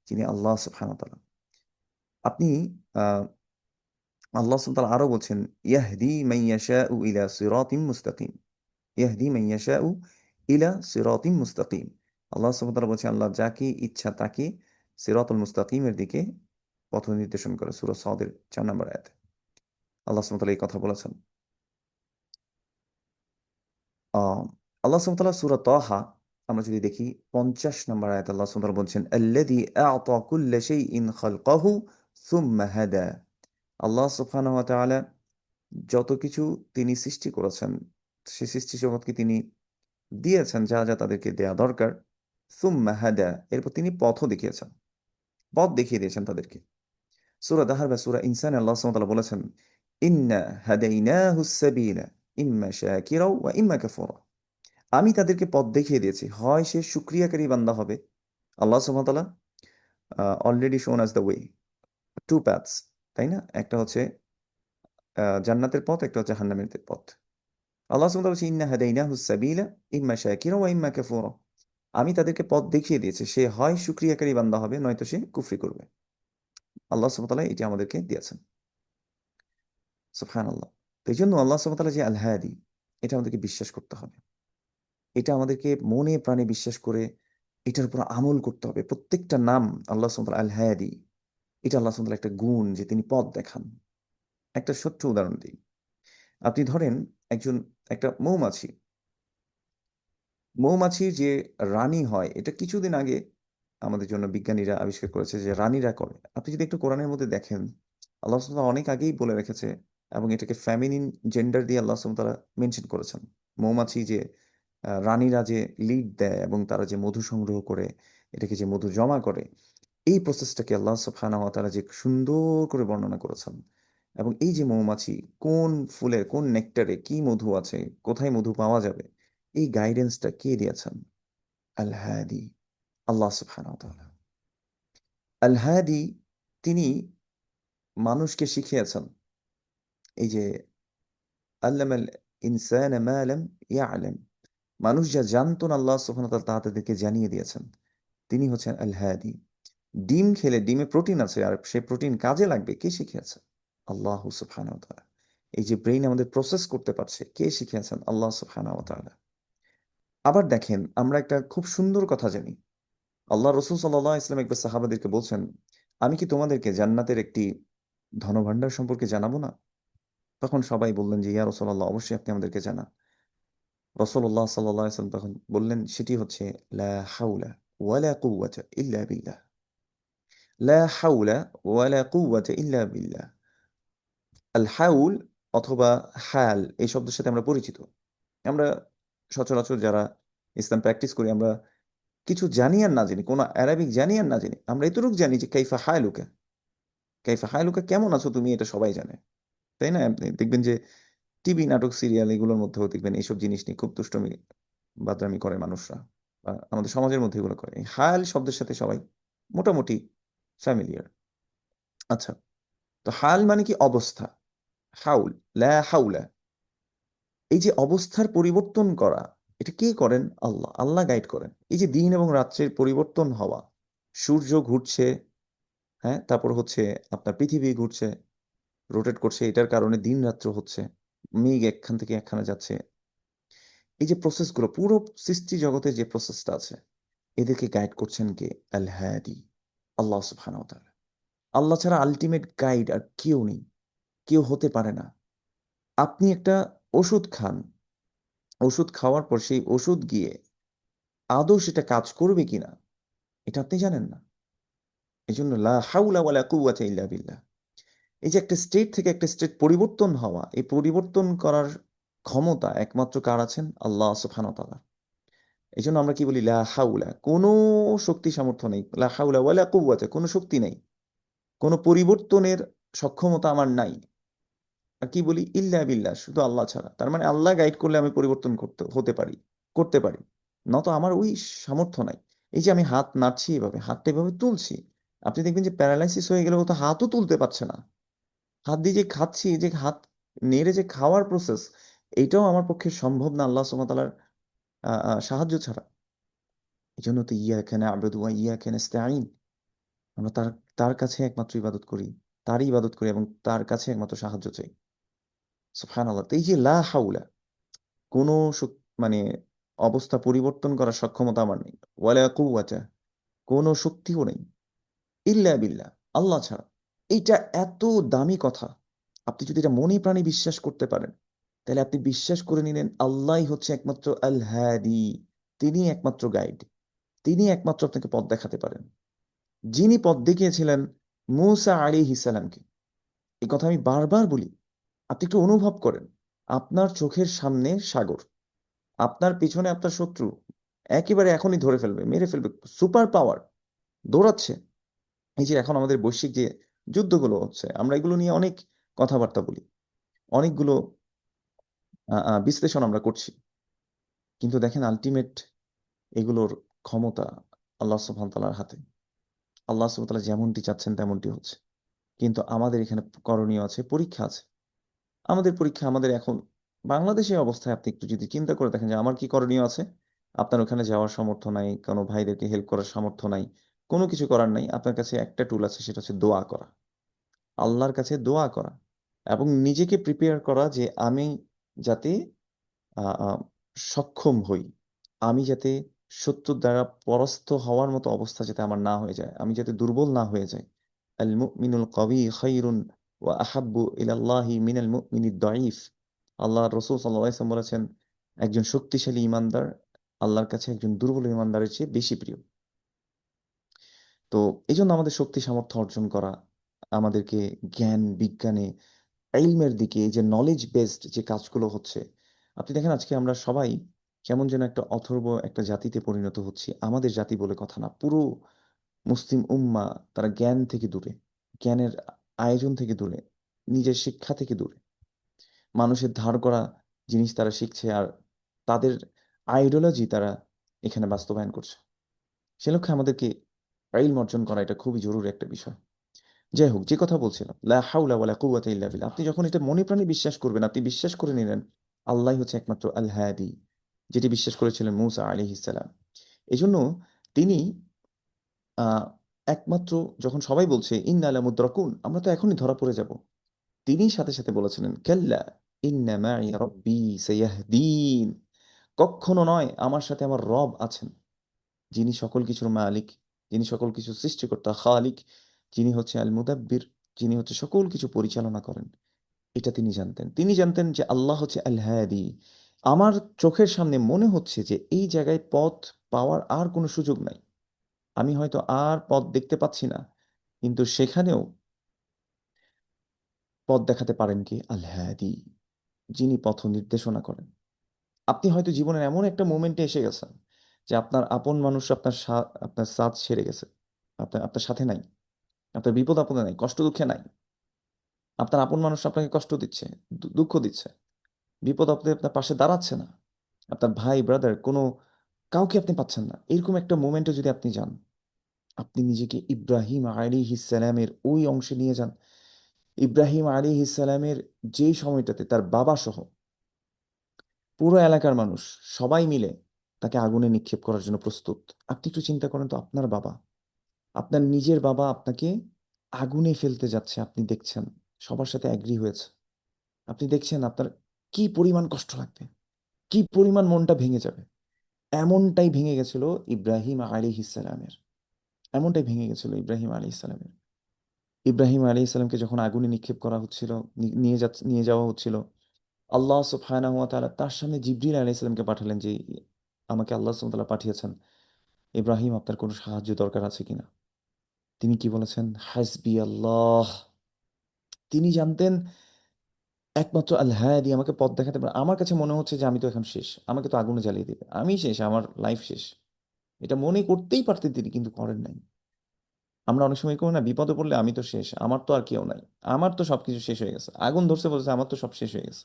যিনি আল্লাহ সুবহানাহু ওয়া তাআলা। আপনি আহ, আল্লাহ সুবহানাহু ওয়া তাআলা আরো বলছেন, ইয়াহদি মান ইয়াশাউ ইলা সিরাতিম মুস্তাকিম, ইয়াহদি মান ইয়াশাউ ইলা সিরাতিম মুস্তাকিম। আল্লাহ সুবহানাহু ওয়া তাআলা বলছেন, আল্লাহ যাকে ইচ্ছা তাকে সিরাতুল মুস্তাকিমের দিকে পথ নির্দেশন করে। সূরা সাদের 4 নম্বর আয়াতে আল্লাহ সুবহানাহু ওয়া তাআলা এই কথা বলেছেন। আহ, আল্লাহ সুবহানাহু ওয়া তাআলা সূরা তাহা আমরা যদি দেখি 50 নম্বর আয়াতে আল্লাহ সুবহানাহু ওয়া তাআলা বলছেন, আল্লাযী আ'তা কুল্লা শাইইন খালকাহু সুম্মা হাদা। আল্লাহ সুবহানাহু ওয়া তাআলা যত কিছু তিনি সৃষ্টি করেছেন, সেই সৃষ্টি জগৎকে তিনি দিয়েছেন যা যা তাদেরকে দেয়া দরকার। সুম্মা হাদা, এরপর তিনি পথও দেখিয়েছেন, পথ দেখিয়ে দিয়েছেন তাদেরকে। সূরা দাহর বা সূরা ইনসানে আল্লাহ সুবহানাহু ওয়া তাআলা বলেছেন, ইন্না হাদাইনাহুস সাবিলা ইম্মা শাকিরা ওয়া ইম্মা কাফুরা। আমি তাদেরকে পথ দেখিয়ে দিয়েছি, হয় সে শুকরিয়াকারী বান্দা হবে। আল্লাহ সুবহানাহু ওয়া তাআলা already shown us the way, two paths, তাই না? একটা হচ্ছে জান্নাতের পথ, একটা হচ্ছে জাহান্নামের পথ। আল্লাহ সুবহানাহু ওয়া তাআলা বলছেন, ইন্না হাদাইনাহুস সাবিলা ইম্মা শাকিরা ওয়া ইম্মা কাফুরা। আমি তাদেরকে পথ দেখিয়ে দিয়েছি, সে হয় শুকরিয়াকারী বান্দা হবে, নয়তো সে কুফরি করবে। আল্লাহ সুবহানাহু ওয়া তাআলা এটি আমাদেরকে দিয়েছেন। সুবহানাল্লাহ। তো এই জন্য আল্লাহ সুবহানাহু ওয়া তাআলা যে আল হাদি, এটা আমাদেরকে বিশ্বাস করতে হবে। এটা আমাদেরকে মনে প্রাণে বিশ্বাস করে এটার উপর আমল করতে হবে। প্রত্যেকটা নাম আল্লাহ সুবহানাহু ওয়া তাআলা আল হাদি, এটা আল্লাহ সুবহানাহু ওয়া তাআলা একটা গুণ যে তিনি পথ দেখান। একটা ছোট্ট উদাহরণ দিই। আপনি ধরেন একজন একটা মৌমাছি, মৌমাছির যে রানী হয়, এটা কিছুদিন আগে আমাদের জন্য বিজ্ঞানীরা আবিষ্কার করেছে যে রানীরা করে। আপনি যদি একটু কোরআনের মধ্যে দেখেন, আল্লাহ সুবহানাহু ওয়া তাআলা অনেক আগেই বলে রেখেছে, এবং এটাকে ফেমিনিন জেন্ডার দিয়ে আল্লাহ সুবহানাহু ওয়া তাআলা মেনশন করেছেন। মৌমাছি যে রানীরা যে লিড দেয় এবং তারা যে মধু সংগ্রহ করে এটাকে যে মধু জমা করে, এই প্রসেসটাকে আল্লাহ সুবহানাহু ওয়া তাআলা যে সুন্দর করে বর্ণনা করেছেন। এবং এই যে মৌমাছি কোন ফুলের কোন নেকটারে কি মধু আছে, কোথায় মধু পাওয়া যাবে, এই গাইডেন্সটা কে দিয়েছেন? আল হাদি, আল্লাহ সুবহানাহু ওয়া তাআলা। আল হাদি, তিনি মানুষকে শিখিয়েছেন এই যে আল্লামাল ইনসানা মা লাম ইয়ালাম, মানুষ যা জানতো না আল্লাহ সুবহানাহু ওয়া তাআলা তা তাদেরকে জানিয়ে দিয়েছেন। তিনি হচ্ছেন আল হাদি। ডিম খেলে ডিমে প্রোটিন আছে, আর সেই প্রোটিন কাজে লাগবে, কে শিখিয়েছে? আল্লাহ সুবহানাহু ওয়া তাআলা। এই যে ব্রেইন আমাদের প্রসেস করতে পারছে, কে শিখিয়েছেন? আল্লাহ সুবহানাহু ওয়া তাআলা। আবার দেখেন, আমরা একটা খুব সুন্দর কথা জানি। আল্লাহ রসুল সাল্লাল্লাহু আলাইহি ওয়াসাল্লাম একবার সাহাবাদেরকে বলছেন, আমি কি তোমাদেরকে জান্নাতের একটি ধনভাণ্ডার সম্পর্কে জানাবো না? তখন সবাই বললেন যে ইয়া রাসূলুল্লাহ, অবশ্যই আপনি আমাদেরকে জানান। রাসূলুল্লাহ সাল্লাল্লাহু আলাইহি ওয়াসাল্লাম তখন বললেন, সেটি হচ্ছে লা হাওলা ওয়ালা কুওয়াতা ইল্লা বিল্লাহ। লা হাওলা ওয়ালা কুওয়াতা ইল্লা বিল্লাহ। আল হাউল অথবা হাল, এই শব্দের সাথে আমরা পরিচিত। আমরা সচরাচর যারা ইসলাম প্র্যাকটিস করি, আমরা কিছু জানি আর না জানি, কোনো অ্যারাবিক জানি আর না জানি, আমরা এতটুকু জানি যে কাইফা হালুকা, কাইফা হালুকা, কেমন আছো তুমি, এটা সবাই জানে, তাই না? আপনি দেখবেন যে টিভি, নাটক, সিরিয়াল এগুলোর মধ্যেও দেখবেন এইসব জিনিস নিয়ে খুব দুষ্টমি বাদরামি করে মানুষরা, বা আমাদের সমাজের মধ্যে এগুলো করে। এই হাল শব্দের সাথে সবাই মোটামুটি ফ্যামিলিয়ার। আচ্ছা, তো হাল মানে কি? অবস্থা। হাউল, লা হাউলা, এই যে অবস্থার পরিবর্তন করা, এটা কে করেন? আল্লাহ। আল্লাহ গাইড করেন। এই যে দিন এবং রাত্রের পরিবর্তন হওয়া, সূর্য ঘুরছে, হ্যাঁ, তারপর হচ্ছে আপনার পৃথিবী ঘুরছে, রোটেট করছে, এটার কারণে দিন রাত্র হচ্ছে। মেঘ একখান থেকে একখানে যাচ্ছে, এই যে প্রসেসগুলো, পুরো সৃষ্টি জগতের যে প্রসেসটা আছে, এদেরকে গাইড করছেন কে? আল হাদি, আল্লাহ সুবহানাহু ওয়া তাআলা। আল্লাহ ছাড়া আলটিমেট গাইড আর কেউ নেই, কেউ হতে পারে না। আপনি একটা ওষুধ খান, ওষুধ খাওয়ার পর সেই ওষুধ গিয়ে আদৌ সেটা কাজ করবে কিনা এটা আপনি জানেন না। এই জন্য লা হাওলা ওয়ালা কুওয়াতা ইল্লা বিল্লাহ। এই যে একটা স্টেট থেকে একটা স্টেট পরিবর্তন হওয়া, এই পরিবর্তন করার ক্ষমতা একমাত্র কার আছেন? আল্লাহ সুবহানাহু ওয়া তাআলা। এই জন্য আমরা কি বলি? লা হাওলা, কোনো শক্তি সামর্থ্য নেই, লা হাওলা ওয়ালা কুওয়াতা, কোনো শক্তি নেই, কোনো পরিবর্তনের সক্ষমতা আমার নাই। আর কি বলি? ইল্লা বিল্লাহ, শুধু আল্লাহ ছাড়া। তার মানে আল্লাহ গাইড করলে আমি পরিবর্তন হতে পারি, করতে পারি, নত আমার ওই সামর্থ্য নাই। এই যে আমি হাত নাড়ছি, এভাবে হাতটা এভাবে তুলছি, আপনি দেখবেন যে প্যারালাইসিস হয়ে গেলে ও তো হাতও তুলতে পারছে না। হাত দিয়ে যে খাচ্ছি, যে হাত নেড়ে যে খাওয়ার প্রসেস, এইটাও আমার পক্ষে সম্ভব না আল্লাহ সুবহানাহু ওয়া তাআলার সাহায্য ছাড়া। এই জন্য তো ইয়াকা না'বুদু ওয়া ইয়াকা নাস্তাঈন, আমরা তার তার কাছে একমাত্র ইবাদত করি, তারই ইবাদত করি এবং তার কাছে একমাত্র সাহায্য চাই। সুবহানাল্লাহ। তো এই যে লা হাওলা, কোনো মানে অবস্থা পরিবর্তন করার সক্ষমতা আমার নেই, ওয়ালা কুওয়াতা, কোনো শক্তিও নেই, ইল্লা বিল্লাহ, আল্লাহ ছাড়া। এইটা এত দামি কথা। আপনি যদি এটা মনে প্রাণে বিশ্বাস করতে পারেন, তাহলে আপনি বিশ্বাস করে নিলেন আল্লাহই হচ্ছে একমাত্র আল হাদি, তিনি একমাত্র গাইড, তিনি একমাত্র আপনাকে পথ দেখাতে পারেন। যিনি পথ দেখিয়েছিলেন মূসা আলাইহিস সালামকে, এই কথা আমি বারবার বলি। আপনি একটু অনুভব করেন, আপনার চোখের সামনে সাগর, আপনার পিছনে আপনার শত্রু, একেবারে এখনই ধরে ফেলবে, মেরে ফেলবে, সুপার পাওয়ার দৌড়াচ্ছে। এই যে এখন আমাদের বৈশ্বিক যে যুদ্ধগুলো হচ্ছে, আমরা এগুলো নিয়ে অনেক কথাবার্তা বলি, অনেকগুলো বিশ্লেষণ আমরা করছি, কিন্তু দেখেন আলটিমেট এগুলোর ক্ষমতা আল্লাহ সুবহানাহু ওয়া তাআলার হাতে। আল্লাহ সুবহানাহু ওয়া তাআলা যেমনটি চাচ্ছেন তেমনটি হচ্ছে। কিন্তু আমাদের এখানে করণীয় আছে, পরীক্ষা আছে। আমাদের পরীক্ষা, আমাদের এখন বাংলাদেশের অবস্থায় আপনি একটু যদি চিন্তা করে দেখেন যে আমার কি করণীয় আছে। আপনার ওখানে যাওয়ার সামর্থ্য নাই, কোনো ভাইদেরকে হেল্প করার সামর্থ্য নাই, কোনো কিছু করার নাই। আপনার কাছে একটা টুল আছে, সেটা হচ্ছে দোয়া করা, আল্লাহর কাছে দোয়া করা, এবং নিজেকে প্রিপেয়ার করা যে আমি যাতে আহ, আহ, সক্ষম হই, আমি যাতে শত্রুর দ্বারা পরাস্ত হওয়ার মতো অবস্থা যাতে আমার না হয়ে যায়, আমি যাতে দুর্বল না হয়ে যাই। আল মুমিনুল কবি খায়রুন ওয়া আহাব্বু ইলাল্লাহি মিনাল মুমিনিদ দাঈফ। আল্লাহ রসুল সাল্লাল্লাহু আলাইহি ওয়াসাল্লাম বলেছেন, একজন শক্তিশালী ইমানদার আল্লাহর কাছে একজন দুর্বল ইমানদারের চেয়ে বেশি প্রিয়। তো এই জন্য আমাদের শক্তি সামর্থ্য অর্জন করা, আমাদেরকে জ্ঞান বিজ্ঞানে ইলমের দিকে, এই যে নলেজ বেসড যে কাজগুলো হচ্ছে, আপনি দেখেন আজকে আমরা সবাই কেমন যেন একটা অথর্ব একটা জাতিতে পরিণত হচ্ছি। আমাদের জাতি বলে কথা না, পুরো মুসলিম উম্মাহ তারা জ্ঞান থেকে দূরে, জ্ঞানের আয়োজন থেকে দূরে, নিজের শিক্ষা থেকে দূরে, মানুষের ধার করা জিনিস তারা শিখছে, আর তাদের আইডিওলজি তারা এখানে বাস্তবায়ন করছে। সে লক্ষ্যে আমাদেরকে ইলম অর্জন করা এটা খুবই জরুরি একটা বিষয়। যাই হোক, যে কথা বলছিলাম, লা হাওলা ওয়ালা কুওয়াতা ইল্লা বিল্লাহ, আপনি যখন এটা মনে প্রাণে বিশ্বাস করবেন, আপনি বিশ্বাস করে নিলেন আল্লাহ হচ্ছে একমাত্র আল হাদি, যেটি বিশ্বাস করেছিলেন মূসা আলাইহিস সালাম। এজন্য তিনি আহ একমাত্র, যখন সবাই বলছে ইন্না লা মুদরাকুন, আমরা তো এখনই ধরা পড়ে যাব, তিনি সাথে সাথে বলেছিলেন কাল্লা ইন্না মাই রাব্বি সায়াহদিন, কখনো নয়, আমার সাথে আমার রব আছেন, যিনি সকল কিছুর মালিক, যিনি সকল কিছু সৃষ্টিকর্তা, খালিক, যিনি হচ্ছে আল মুদাব্বির, যিনি হচ্ছে সকল কিছু পরিচালনা করেন। এটা তিনি জানতেন, তিনি জানতেন যে আল্লাহ হচ্ছে আল হাদি। আমার চোখের সামনে মনে হচ্ছে যে এই জায়গায় পথ পাওয়ার আর কোনো সুযোগ নাই, আমি হয়তো আর পথ দেখতে পাচ্ছি না, কিন্তু সেখানেও পথ দেখাতে পারেন কি? আল হাদি, যিনি পথ নির্দেশনা করেন। আপনি হয়তো জীবনের এমন একটা মোমেন্টে এসে গেছেন যে আপনার আপন মানুষ আপনার সাথ সেরে গেছে, আপনার আপনার সাথে নাই, আপনার বিপদ আপদে নাই, কষ্ট দুঃখে নাই, আপনার আপন মানুষ আপনাকে কষ্ট দিচ্ছে, দুঃখ দিচ্ছে, বিপদ আপদে আপনার পাশে দাঁড়াচ্ছে না, আপনার ভাই ব্রাদার কোনো কাউকে আপনি পাচ্ছেন না। এরকম একটা মোমেন্টে যদি আপনি যান, আপনি নিজেকে ইব্রাহিম আলাইহিস সালামের ওই অংশে নিয়ে যান। ইব্রাহিম আলাইহিস সালামের যেই সময়টাতে তার বাবা সহ পুরো এলাকার মানুষ সবাই মিলে তাকে আগুনে নিক্ষেপ করার জন্য প্রস্তুত। আপনি একটু চিন্তা করেন তো, আপনার বাবা, আপনার নিজের বাবা আপনাকে আগুনে ফেলতে যাচ্ছে, আপনি দেখছেন, সবার সাথে অ্যাগ্রি হয়েছে, আপনি দেখছেন আপনার কি পরিমাণ কষ্ট লাগবে, কি পরিমাণ মনটা ভেঙে যাবে। এমনটাই ভেঙে গেছিল ইব্রাহিম আলাইহিসসালামের, এমনটাই ভেঙে গেছিল ইব্রাহিম আলাইহিসসালামের। ইব্রাহিম আলাইহিসসালামকে যখন আগুনে নিক্ষেপ করা হচ্ছিল, নিয়ে যাওয়া হচ্ছিল, আল্লাহ সুবহানাহু ওয়া তাআলা তার সামনে জিবরিল আলাইহিসসালামকে পাঠালেন যে আমাকে আল্লাহ সুবহানাহু ওয়া তাআলা পাঠিয়েছেন, ইব্রাহিম আপনার কোনো সাহায্য দরকার আছে কিনা। তিনি কি বলেছেন? হাসবি আল্লাহ। তিনি জানতেন একমাত্র আল হায়াদি আমাকে পথ দেখাতে পারে। আমার কাছে মনে হচ্ছে যে আমি তো এখন শেষ, আমাকে তো আগুনে জ্বালিয়ে দেবে, আমি শেষ, আমার লাইফ শেষ। এটা মনে করতেই পারতেন তিনি, কিন্তু করেন নাই। আমরা অনেক সময় করি না, বিপদে পড়লে আমি তো শেষ, আমার তো আর কেউ নাই, আমার তো সবকিছু শেষ হয়ে গেছে। আগুন ধরছে বলছে আমার তো সব শেষ হয়ে গেছে,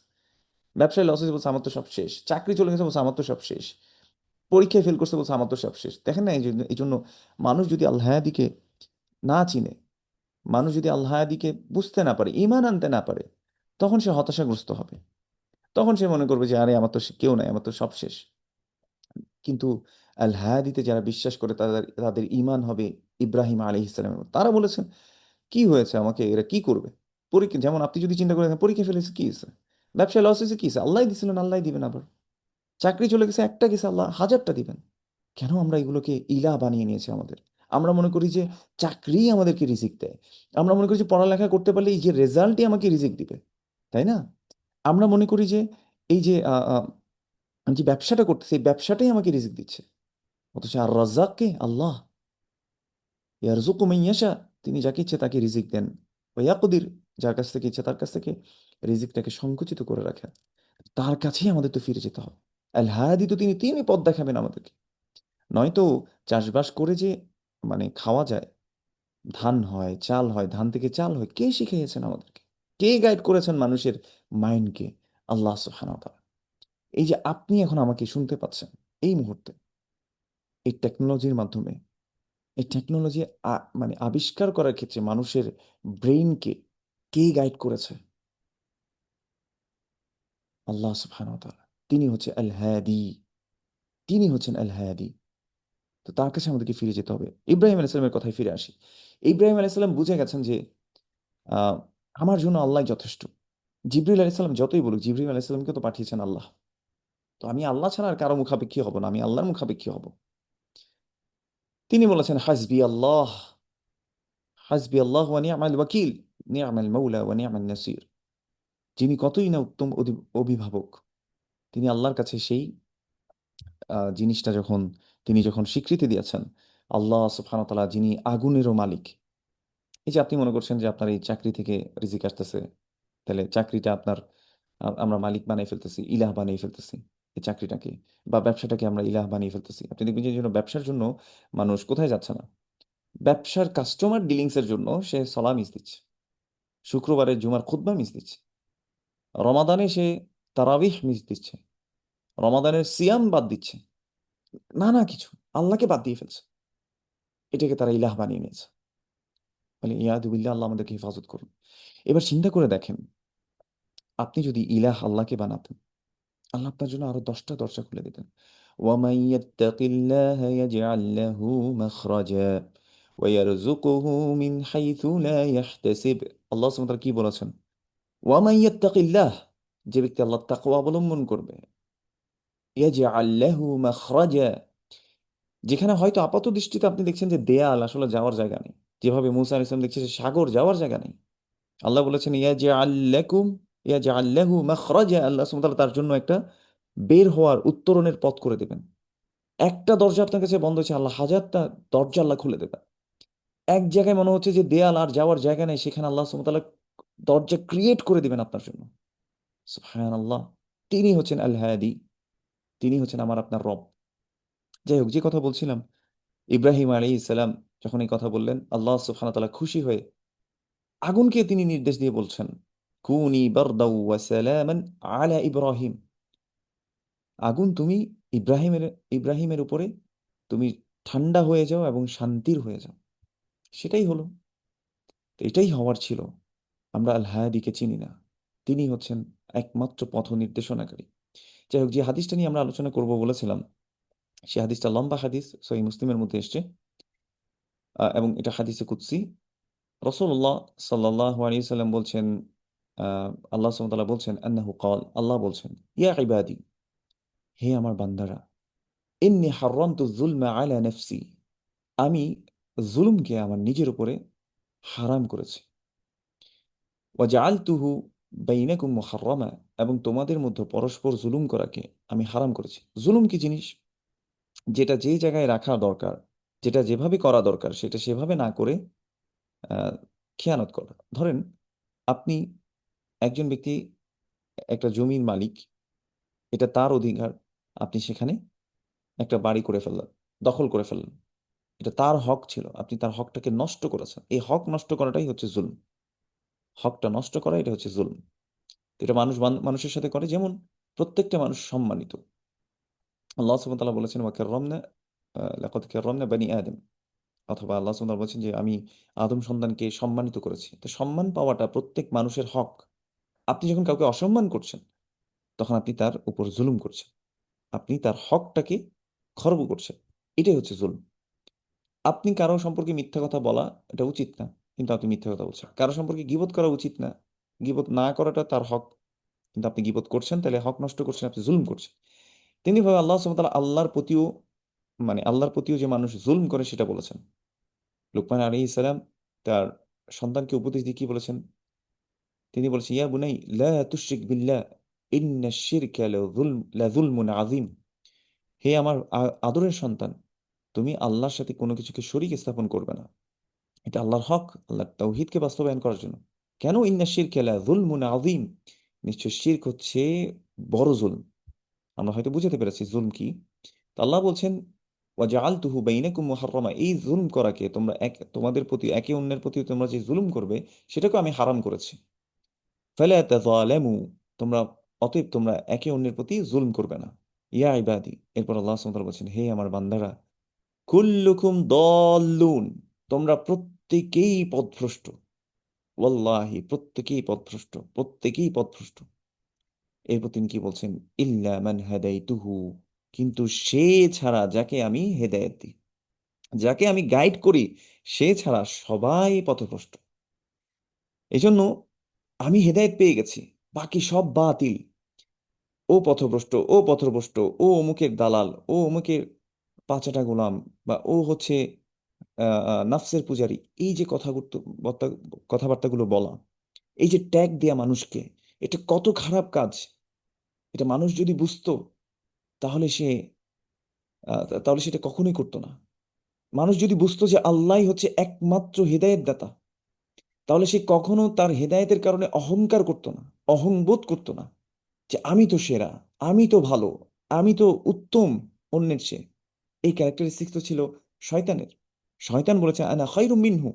ব্যবসায় লস হয়েছে বলছে আমার তো সব শেষ, চাকরি চলে গেছে বলছে আমার তো সব শেষ, পরীক্ষায় ফেল করছে বলছে আমার তো সব শেষ। দেখেন না, এই জন্য মানুষ যদি আল্লাহ হায়াদিকে না চিনে, মানুষ যদি আল্লাহ হায়াদিকে বুঝতে না পারে, ঈমান আনতে না পারে, তখন সে হতাশাগ্রস্ত হবে। তখন সে মনে করবে যে আরে আমার তো কেউ নাই, আমার তো সব শেষ। কিন্তু আল হায়াদিতে যারা বিশ্বাস করে তাদের তাদের ঈমান হবে ইব্রাহিম আলাইহিস সালামের মতো। তারা বলেছেন কি হয়েছে, আমাকে এরা কি করবে। পরীক্ষা, যেমন আপনি যদি চিন্তা করে দেখেন, পরীক্ষা ফেলেছে কি হয়েছে, ব্যবসায় লস হয়েছে কি হয়েছে, আল্লাহ দিছিলেন আল্লাহ দিবেন। আবার চাকরি চলে গেছে, একটা গেছে, আল্লাহ হাজারটা দিবেন। কেন আমরা এগুলোকে ইলাহ বানিয়ে নিয়েছি আমাদের? আমরা মনে করি যে চাকরি আমাদেরকে রিজিক দেয়, আমরা মনে করি যে পড়ালেখা করতে পারলে এই যে রেজাল্টই আমাকে রিজিক দিবে, তাই না? আমরা মনে করি যে এই যে আমি যে ব্যবসাটা করতেছি, এই ব্যবসাটাই আমাকে রিজিক দিচ্ছে। অথচ আর রাজ্জাক কে? আল্লাহ। ইয়ারযুকু মান ইয়াশা, তিনি যাকে ইচ্ছে তাকে রিজিক দেন। ওয়া ইয়াকদির, যার কাছ থেকে ইচ্ছে তার কাছ থেকে রিজিকটাকে সংকুচিত করে রাখেন। তার কাছেই আমাদের তো ফিরে যেতে হবে। আল হায়াদি তো তিনি তিনি পথ দেখাবেন আমাদেরকে। নয়তো চাষবাস করে যে মানে খাওয়া যায়, ধান হয়, চাল হয়, ধান থেকে চাল হয়, কে শিখিয়েছেন আমাদেরকে? কে গাইড করেছেন মানুষের মাইন্ডকে? আল্লাহ সুবহানাহু ওয়া তাআলা। এই যে আপনি এখন আমাকে শুনতে পাচ্ছেন এই মুহূর্তে, এই টেকনোলজির মাধ্যমে, এই টেকনোলজি মানে আবিষ্কার করার ক্ষেত্রে মানুষের ব্রেইনকে কে গাইড করেছে? আল্লাহ সুবহানাহু ওয়া তাআলা। তিনি হচ্ছে আল হাদি, তিনি হচ্ছেন আল হাদি। তো তার কাছে আমাদেরকে ফিরে যেতে হবে। ইব্রাহিম আলাইহিস সালামের কথায় ফিরে আসি। ইব্রাহিম আলাইহিস সালাম বুঝে গেছেন যে আহ, আমার জন্য আল্লাহ যথেষ্ট। জিবরিল আলাইহিস সালাম যতই বলুক, জিবরিল আলাইহিস সালামকে তো পাঠিয়েছেন আল্লাহ। তো আমি আল্লাহ ছাড়া আর কারো মুখাপেক্ষী হব না, আমি আল্লাহর মুখাপেক্ষী হব। তিনি বলেছেন হাসবি আল্লাহ, হাসবি আল্লাহ ওয়া নি'মাল ওয়াকিল, নি'মাল মাওলা ওয়া নি'মান নাসির। যিনি কতই না উত্তম অভিভাবক, তিনি আল্লাহর কাছে সেই জিনিসটা যখন তিনি যখন স্বীকৃতি দিয়েছেন, আল্লাহ সুবহানাহু ওয়া তাআলা যিনি আগুনেরও মালিক। এই যে আপনি মনে করছেন যে আপনার এই চাকরি থেকে রিজিক আসতেছে, তাহলে চাকরিটা আপনার আমরা মালিক বানিয়ে ফেলতেছি, ইলাহ বানিয়ে ফেলতেছি এই চাকরিটাকে, বা ব্যবসাটাকে আমরা ইলাহ বানিয়ে ফেলতেছি। আপনি দেখবেন যে এই জন্য ব্যবসার জন্য মানুষ কোথায় যাচ্ছে না, ব্যবসার কাস্টমার ডিলিংস এর জন্য সে সলা মিস দিচ্ছে, শুক্রবারের জুমার খুতবা মিস দিচ্ছে, রমাদানে সে তারাবিহ মিস দিচ্ছে, রমাদানের সিয়াম বাদ দিচ্ছে, নানা কিছু আল্লাহকে বাদ দিয়ে ফেলছে। এটাকে তারা ইলাহ বানিয়ে নিয়েছে। বলে ইয়াদুবিল্লাহ, আল্লাহ আমাদেরকে হেফাজত করুন। এবার চিন্তা করে দেখেন, আপনি যদি ইলাহ আল্লাহকে বানাতেন, আল্লাহ আপনার জন্য আরো 10টা দরজা খুলে দিতেন। ওয়ামান ইয়াত্তাকিল্লাহা ইয়াজআল লাহু মাখরাজা ওয়া ইয়ারযুকুহু মিন হাইথু লা ইয়াহতাসিব। আল্লাহ সুবহানাহু ওয়া তাআলা কি বলেছেন? ওয়ামান ইয়াত্তাকিল্লাহ, যে ব্যক্তি আল্লাহর তাকওয়া অবলম্বন করবে, ইয়াজআল লাহু মাখরাজা, যেখানে হয়তো আপাত দৃষ্টিতে আপনি দেখছেন যে দেয়াল, আসলে যাওয়ার জায়গা নেই, যেভাবে মুসা আলাইহিস সালাম দেখছে যে সাগর, যাওয়ার জায়গা নেই, আল্লাহ বলেছেন ইয়াজআল লাকুম, ইয়াজআল লাহু মাখরাজা, আল্লাহ সুবহানাহু ওয়া তাআলা তার জন্য একটা বের হওয়ার, উত্তরণের পথ করে দেবেন। একটা দরজা আপনার কাছে বন্ধ হচ্ছে, আল্লাহ হাজারটা দরজা আল্লাহ খুলে দেবেন। এক জায়গায় মনে হচ্ছে যে দেয়াল আর যাওয়ার জায়গা নেই, সেখানে আল্লাহ সুবহানাহু ওয়া তাআলা দরজা ক্রিয়েট করে দিবেন আপনার জন্য। সুবহানাল্লাহ। তিনি হচ্ছেন আল হাদি, তিনি হচ্ছেন আমার আপনার রব। যাই হোক, যে কথা বলছিলাম, ইব্রাহিম আলাইহিস সালাম যখন এই কথা বললেন, আল্লাহ সুবহানাহু ওয়া তাআলা খুশি হয়ে আগুনকে তিনি নির্দেশ দিয়ে বলছেন কুনি বারদাও ওয়া সালামান আলা ইব্রাহিম। আগুন তুমি ইব্রাহিমের ইব্রাহিমের উপরে তুমি ঠান্ডা হয়ে যাও এবং শান্তির হয়ে যাও। সেটাই হলো, তো এটাই হওয়ার ছিল। আমরা আল হায়াদিকে চিনি না, তিনি হচ্ছেন একমাত্র পথ নির্দেশনাকারী। যাই হোক, যে হাদিসটা নিয়ে আমরা আলোচনা করব বলেছিলাম, সে হাদিসটা লম্বা হাদিস, সহিহ মুসলিমের মধ্যে এসছে, এবং এটা হাদিসে কুদসি। রাসূলুল্লাহ সাল্লাল্লাহু আলাইহি সাল্লাম বলছেন, আল্লাহ সুবহানাহু ওয়া তাআলা বলছেন আন্নাহু ক্বাল, আল্লাহ বলছেন, ইয়া ইবাদি, হে আমার বান্দারা, ইন্নী হাররামতু যুলমা আলা নাফসি, আমি জুলুমকে আমার নিজের উপরে হারাম করেছি। ওয়া জাআলতুহু বাইনাকুম মুহাররামা, এবং তোমাদের মধ্যে পরস্পর জুলুম করাকে আমি হারাম করেছি। জুলুম কি জিনিস? যেটা যে জায়গায় রাখা দরকার, যেটা যেভাবে করা দরকার সেটা সেভাবে না করে আহ, খেয়ানত করা। ধরেন, আপনি একজন ব্যক্তি, একটা জমির মালিক, এটা তার অধিকার, আপনি সেখানে একটা বাড়ি করে ফেললেন, দখল করে ফেললেন, এটা তার হক ছিল, আপনি তার হকটাকে নষ্ট করেছেন। এই হক নষ্ট করাটাই হচ্ছে জুলম। হকটা নষ্ট করা, এটা হচ্ছে জুলম। এটা মানুষ মানুষের সাথে করে। যেমন প্রত্যেকটা মানুষ সম্মানিত। আল্লাহ সুবহানাহু ওয়া তাআলা বলেছেন ওয়া কাররামনা, লাকাদ কাররামনা বানি আদম, অথবা আল্লাহ সুবহানাহু ওয়া তাআলা বলেছেন যে আমি আদম সন্তানকে সম্মানিত করেছি। তো সম্মান পাওয়াটা প্রত্যেক মানুষের হক। আপনি যখন কাউকে অসম্মান করছেন, তখন আপনি তার উপর জুলুম করছেন, আপনি তার হকটাকে খর্ব করছেন। এটাই হচ্ছে জুলুম। আপনি কারো সম্পর্কে মিথ্যা কথা বলা, এটা উচিত না, কিন্তু আপনি মিথ্যা কথা বলছেন। কারো সম্পর্কে গীবত করা উচিত না, গীবত না করাটা তার হক, কিন্তু আপনি গীবত করছেন, তাহলে হক নষ্ট করছেন, আপনি জুলুম করছেন। তেমনিভাবে আল্লাহ সুবহানাহু ওয়া তাআলা আল্লাহর প্রতিও যে মানুষ জুলম করে সেটা বলেছেন। লুকমান আলাইহিস সালাম তার সন্তানকে উপদেশ দিয়ে কি বলেছেন? তিনি বলেছেন, ইয়া বুনাই লা তুশরিক বিল্লাহ ইন্নাশ শিরকা লাযুলমুন আযীম। হে আমার আদরের সন্তান, তুমি আল্লাহর সাথে কোনো কিছুকে শরীক স্থাপন করবে না। এটা আল্লাহর হক, আল্লাহর তাওহীদকে বাস্তবায়ন করার জন্য। কেন? ইন্নাশ শিরকা লাযুলমুন আযীম, নিশ্চয় শিরক হচ্ছে বড় জুলম। আমরা হয়তো বুঝাতে পেরেছি জুলম কি। তো আল্লাহ বলছেন ওয়াজআলতুহু বাইনাকুম মুহাররামা, এই জুলম করাকে তোমরা তোমাদের প্রতি, একে অন্যের প্রতি তোমরা যে জুলুম করবে সেটাকে আমি হারাম করেছি। ফালা তাযালামু, তোমরা অতএব তোমরা একে অন্যের প্রতি জুলম করবে না। ইয়া ইবাদি, এরপর আল্লাহ সুবহানাহু ওয়া তাআলা বলছেন, হে আমার বান্দারা, কুল্লুকুম দাল্লুন, তোমরা প্রত্যেকেই পথভ্রষ্ট। ওয়াল্লাহি, প্রত্যেকেই পথভ্রষ্ট, প্রত্যেকেই পথভ্রষ্ট। এরপর তিনি কি বলছেন? ইল্লা মান হাদাইতুহু, কিন্তু সে ছাড়া যাকে আমি হেদায়েত দিই, যাকে আমি গাইড করি, সে ছাড়া সবাই পথভ্রষ্ট। এই জন্য আমি হেদায়েত পেয়ে গেছি, বাকি সব বাতিল। ও পথভ্রষ্ট, ও পথভ্রষ্ট, ও অমুকের দালাল, ও অমুকের পাঁচাটা গোলাম, বা ও হচ্ছে নাফসের পূজারী, এই যে কথাবার্তাগুলো বলা, এই যে ট্যাগ দেয়া মানুষকে, এটা কত খারাপ কাজ। এটা মানুষ যদি বুঝতো, তাহলে সে তাহলে সেটা কখনোই করতো না। মানুষ যদি বুঝতো যে আল্লাহই হচ্ছে একমাত্র হেদায়েত দাতা, তাহলে সে কখনো তার হেদায়েতের কারণে অহংকার করতো না, অহংবোধ করতো না, যে আমি তো সেরা, আমি তো ভালো, আমি তো উত্তম অন্যের চেয়ে। এই ক্যারেক্টারিস্টিক্স তো ছিল শয়তানের। শয়তান বলেছে আনা খায়রুম মিনহু,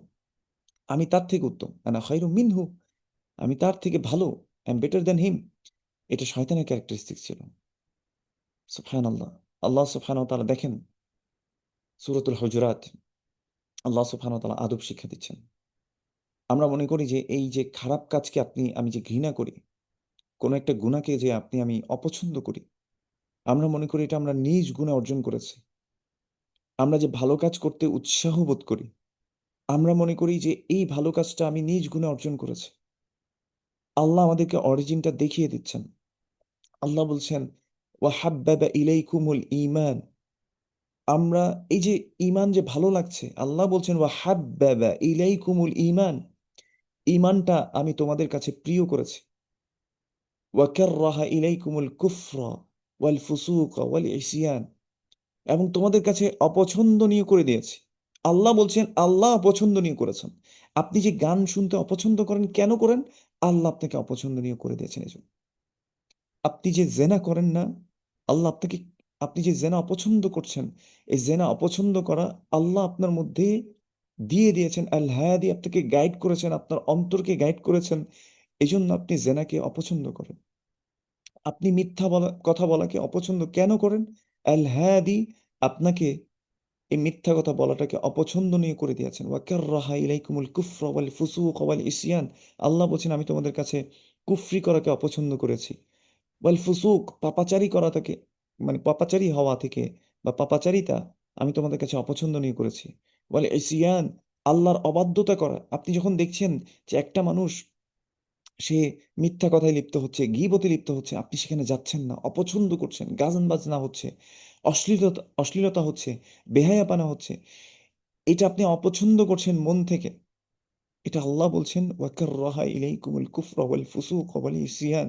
আমি তার থেকে উত্তম, আনা খায়রুম মিনহু, আমি তার থেকে ভালো, আই এম বেটার দ্যান হিম। এটা শয়তানের ক্যারেক্টারিস্টিক্স ছিল। সুবহানাল্লাহ। আল্লাহ সুবহানাহু ওয়া তাআলা দেখেন সূরাতুল হুজুরাত, আল্লাহ সুবহানাহু ওয়া তাআলা আদব শিক্ষা দিচ্ছেন। আমরা মনে করি যে এই যে খারাপ কাজকে আমি যে ঘৃণা করি, কোনো একটা গুনাহকে যে আমি অপছন্দ করি, আমরা মনে করি এটা আমরা নিজ গুণে অর্জন করেছি। আমরা যে ভালো কাজ করতে উৎসাহ বোধ করি, আমরা মনে করি যে এই ভালো কাজটা আমি নিজ গুণে অর্জন করেছি। আল্লাহ আমাদেরকে অরিজিনটা দেখিয়ে দিচ্ছেন। আল্লাহ বলছেন ওয়া হাব্বাবা ইলাইকুমুল ঈমান, আমরা এই যে ঈমান যে ভালো লাগছে, আল্লাহ বলছেন ওয়া হাব্বাবা ইলাইকুমুল ঈমান, ঈমানটা আমি তোমাদের কাছে প্রিয় করেছি। ওয়া কাররাহা ইলাইকুমুল কুফরা ওয়াল ফুসুকা ওয়াল ইসয়ান, এবং তোমাদের কাছে অপছন্দনীয় করে দিয়েছি। আল্লাহ বলছেন আল্লাহ অপছন্দনীয় করেছেন। আপনি যে গান শুনতে অপছন্দ করেন, কেন করেন? আল্লাহ আপনাকে অপছন্দনীয় করে দিয়েছেন এজন্য। আপনি যে জেনা করেন না, আল্লাহ আপনাকে, আপনি যে জেনা অপছন্দ করছেন, এই জেনা অপছন্দ করা আল্লাহ আপনার মধ্যে দিয়ে দিয়েছেন। আল হাদি, আপনাকে গাইড করেছেন, আপনার অন্তরকে গাইড করেছেন, এজন্য আপনি জেনাকে অপছন্দ করেন। আপনি মিথ্যা কথা বলাকে অপছন্দ কেন করেন? আল হাদি আপনাকে এই মিথ্যা কথা বলাটাকে অপছন্দনীয় করে দিয়েছেন। ওয়াকাররাহা ইলাইকুমুল কুফরা ওয়াল ফুসুক ওয়াল ইসয়ান, আল্লাহ বলছেন আমি তোমাদের কাছে কুফরি করাকে অপছন্দ করেছি। ওয়াল ফুসুক, পাপাচারী করা থেকে, মানে পাপাচারী হওয়া থেকে বা পাপাচারিতা, আমি তোমাদের কাছে অপছন্দনীয় করেছি। ওয়াল ইসয়ান, আল্লাহর অবাধ্যতা করা। আপনি যখন দেখছেন যে একটা মানুষ, সে মিথ্যা কথায় লিপ্ত হচ্ছে, গীবতে লিপ্ত হচ্ছে, আপনি সেখানে যাচ্ছেন না, অপছন্দ করছেন, গান বাজনা হচ্ছে, অশ্লীলতা অশ্লীলতা হচ্ছে, বেহায়াপনা হচ্ছে, এটা আপনি অপছন্দ করছেন মন থেকে। এটা আল্লাহ বলছেন ওয়াকাররাহা ইলাইকুমুল কুফরা ওয়াল ফুসুক ওয়াল ইসয়ান,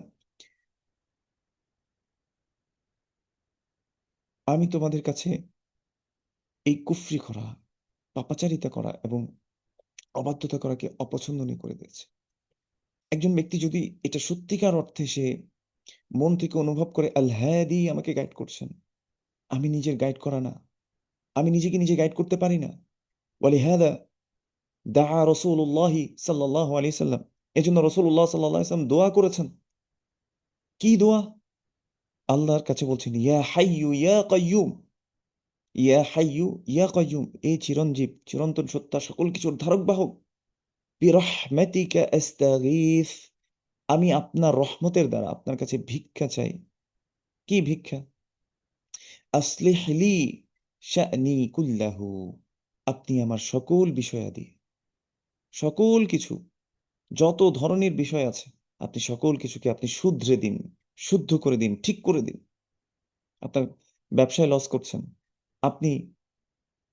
আমি তোমাদের কাছে এই কুফরি করা, পাপাচারিতা করা এবং অবাধ্যতা করাকে অপছন্দনীয় করে দিয়েছে। একজন ব্যক্তি যদি এটা সত্যিকার অর্থে সে মন থেকে অনুভব করে আল হাদি আমাকে গাইড করছেন, আমি নিজের গাইড করা না, আমি নিজেকে নিজে গাইড করতে পারি না, ওয়ালিহাদা দাআ রাসূলুল্লাহি সাল্লাল্লাহু আলাইহি সাল্লাম, এজন্য রাসূলুল্লাহ সাল্লাল্লাহু আলাইহি সাল্লাম দোয়া করেছেন। কি দোয়া? আল্লাহর কাছে বলছেন ইয়া হাইয়ু ইয়া কাইয়ুম, ইয়া হাইয়ু ইয়া কাইয়ুম, এই চিরঞ্জীব চিরন্তন সত্তা সকল কিছুর ধারক বাহক, বিরহমাতিকা আস্তাগীথ, আমি আপনার রহমতের দ্বারা আপনার কাছে ভিক্ষা চাই। কি ভিক্ষা? আসলিহ লি শা'নি কুল্লাহু, আপনি আমার সকল বিষয়াদি, সকল কিছু, যত ধরনের বিষয় আছে, আপনি সকল কিছুকে আপনি শুধরে দিন, শুদ্ধ করে দিন, ঠিক করে দিন। আপনার ব্যবসায় লস করছেন, আপনি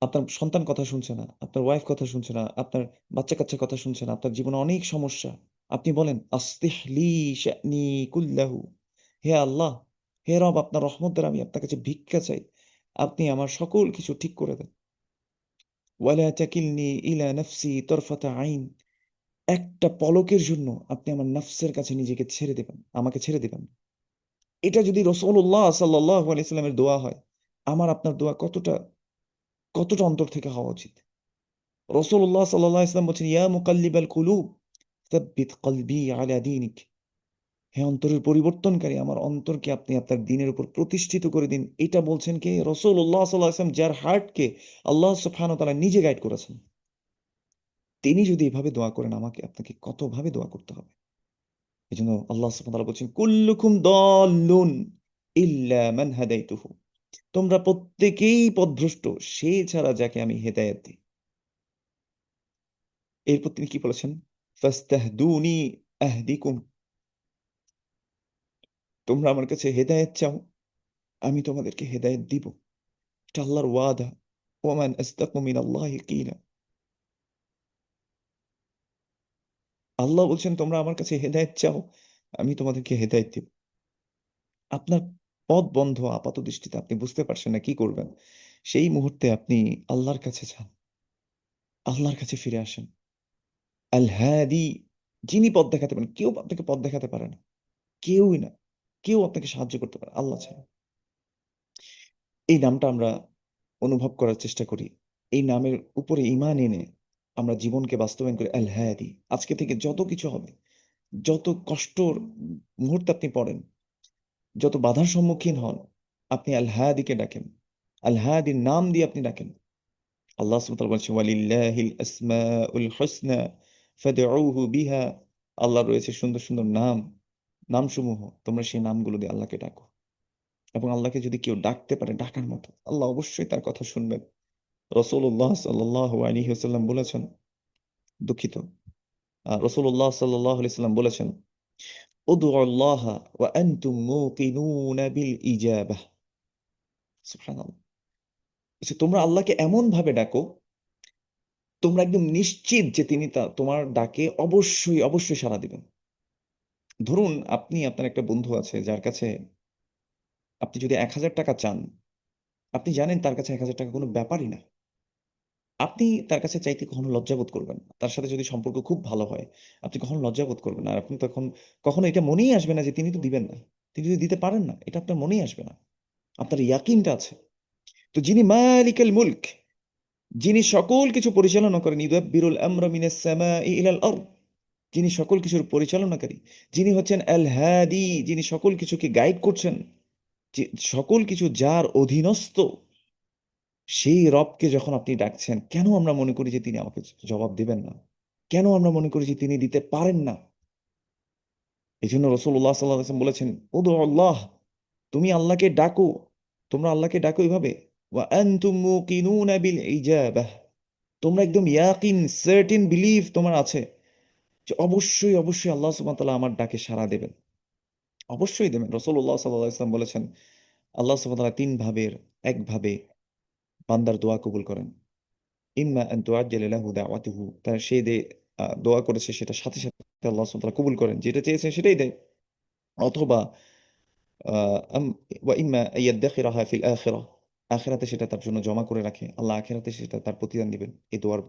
আপনার সন্তান কথা শুনছে না, আপনার ওয়াইফ কথা শুনছে না, আপনার বাচ্চা কাচ্চা কথা শুনছে না, আপনার জীবনে অনেক সমস্যা, আপনি বলেন আসলিহ লি শা'নি কুল্লাহু, হে আল্লাহ, হে রব, আপনার রহমত দ্বারা আমি আপনার কাছে ভিক্ষা চাই, আপনি আমার সকল কিছু ঠিক করে দেন। ওয়ালা তাকিলনি ইলা নাফসি তরফাতা আইন, একটা পলকের জন্য আপনি আমার নফসের কাছে নিজেকে ছেড়ে দেবেন, আমাকে ছেড়ে দেবেন। এটা যদি রাসূলুল্লাহ সাল্লাল্লাহু আলাইহি সাল্লামের দোয়া হয়, আমার আপনার দোয়া কতটা কতটা অন্তর থেকে হওয়া উচিত। রাসূলুল্লাহ সাল্লাল্লাহু আলাইহি সাল্লাম বলছেন ইয়া মুকাল্লিবাল কুলুব সাব্বিত কলবি আলা দীনিক, হে অন্তরের পরিবর্তনকারী, আমার অন্তরকে আপনি আপনার দ্বীনের উপর প্রতিষ্ঠিত করে দিন। এটা বলছেন কে? রাসূলুল্লাহ সাল্লাল্লাহু আলাইহি ওয়াসাল্লাম, যার হার্টকে আল্লাহ সুবহানাহু ওয়া তাআলা নিজে গাইড করেছেন। তিনি যদি এভাবে দোয়া করেন, আমাকে আপনাকে কতভাবে দোয়া করতে হবে। এজন্য আল্লাহ সুবহানাহু ওয়া তাআলা বলছেন কুল্লুকুম দাল্লুন ইল্লা মান হাদাইতুহু, তোমরা প্রত্যেকেই পথভ্রষ্ট, সে ছাড়া যাকে আমি হেদায়েত দিই। এরপর তিনি কি বলেছেন? ফাস্তাহদুনি আহদিকুম, তোমরা আমার কাছে হেদায়েত চাও, আমি তোমাদেরকে হেদায়েত দিব। এটা আল্লাহর ওয়াদা। ওমান আস্তাকু মিনাল্লাহি কিলা, আল্লাহ বলছেন তোমরা আমার কাছে হেদায়েত চাও, আমি তোমাদেরকে হেদায়েত দিব। আপনার পথ বন্ধ আপাত দৃষ্টিতে, আপনি বুঝতে পারছেন না কি করবেন, সেই মুহূর্তে আপনি আল্লাহর কাছে যান, আল্লাহর কাছে ফিরে আসেন। আল হাদি, যিনি পথ দেখাতে পারেন, কেউ আপনাকে পথ দেখাতে পারে না, কেউই না, কেউ আপনাকে সাহায্য করতে পারে আল্লাহ ছাড়া। এই নামটা আমরা অনুভব করার চেষ্টা করি, এই নামের উপরে ঈমান এনে আমরা জীবনকে বাস্তবায়ন করি। আল হাদি, আজকে থেকে যত কিছু হবে, যত কষ্টর মুহূর্তে আপনি পড়েন, যত বাধার সম্মুখীন হন, আপনি আল হাদিকে ডাকেন, আল হাদির নাম দিয়ে আপনি ডাকেন। আল্লাহ সুবহানাহু ওয়া তাআলা বলছেন ওয়ালিল্লাহিল আসমাউল হুসনা ফাদউহু বিহা, আল্লাহর রয়েছে সুন্দর সুন্দর নাম, নামসমূহ, তোমরা সেই নামগুলো দিয়ে আল্লাহকে ডাকো। এবং আল্লাহকে যদি কেউ ডাকতে পারে ডাকার মতো, আল্লাহ অবশ্যই তার কথা শুনবেন। রাসূলুল্লাহ সাল্লাল্লাহু আলাইহি ওয়াসাল্লাম বলেছেন, দুঃখিত, রাসূলুল্লাহ সাল্লাল্লাহু আলাইহি ওয়াসাল্লাম বলেছেন উদউ আল্লাহ ওয়া আনতুম মুকিনুনা বিল ইজাবাহ, সুবহানাল্লাহ, তোমরা আল্লাহকে এমন ভাবে ডাকো, তোমরা একদম নিশ্চিত যে তিনি তোমার ডাকে অবশ্যই অবশ্যই সাড়া দিবেন। ধরুন আপনি, আপনার একটা বন্ধু আছে যার কাছে আপনি যদি ১,০০০ টাকা চান, আপনি জানেন তার কাছে ১,০০০ টাকা কোনো ব্যাপারই না, আপনি তার কাছে চাইতে কখনো লজ্জাবোধ করবেন না। তার সাথে যদি সম্পর্ক খুব ভালো হয়, আপনি কখনো লজ্জাবোধ করবেন না। আর আপনি তখন কখনো এটা মনেই আসবে না যে তিনি তো দিবেন না, তিনি যদি দিতে পারেন না, এটা আপনার মনেই আসবে না, আপনার ইয়াকিনটা আছে। তো যিনি মালিকাল মুলক, যিনি সকল কিছু পরিচালনা করেন, ইউদাব্বিরুল আমরা মিনাস সামাই ইলাল আরদ, যিনি সকল কিছুর পরিচালনাকারী, যিনি হচ্ছেন আল হাদি, যিনি সকল কিছুকে গাইড করছেন, যে সকল কিছু যার অধীনস্থ, সেই রবকে যখন আপনি ডাকছেন, কেন আমরা মনে করি যে তিনি আমাকে জবাব দিবেন না? কেন আমরা মনে করি যে তিনি দিতে পারেন না? এই জন্য রসুল্লাহ সাল্লাহ আসলাম বলেছেন উদু আল্লাহ, তুমি আল্লাহকে ডাকো, তোমরা আল্লাহকে ডাকো এভাবে, ওয়া আনতুম মুকিনুনা বিল ইজাবাহ, তোমরা একদম ইয়াকিন সার্টেন বিলিভ তোমার আছে, যে অবশ্যই অবশ্যই আল্লাহ সুবহানাহু ওয়া তাআলা আমার ডাকে সাড়া দেবেন, অবশ্যই দেবেন। রাসূলুল্লাহ সাল্লাল্লাহু আলাইহি ওয়াসাল্লাম বলেছেন, আল্লাহ সুবহানাহু ওয়া তাআলা তিন ভাবের একভাবে বান্দার দোয়া কবুল করেন। ইম্মা আন তুআজ্জালা লাহু দাওয়াতুহু, তার সে যে দোয়া করেছে সেটা সাথে সাথে আল্লাহ সুবহানাহু ওয়া তাআলা কবুল করেন, যেটা চেয়েছে সেটাই দেয়। অথবা আম ওয়া ইম্মা আইয়াদ্দাখিরাহা ফিল আখিরাহ, আখিরাতে সেটা তার জন্য জমা করে রাখে, আল্লাহ আখিরাতে সেটা তার প্রতিদান দিবেন এই দোয়ার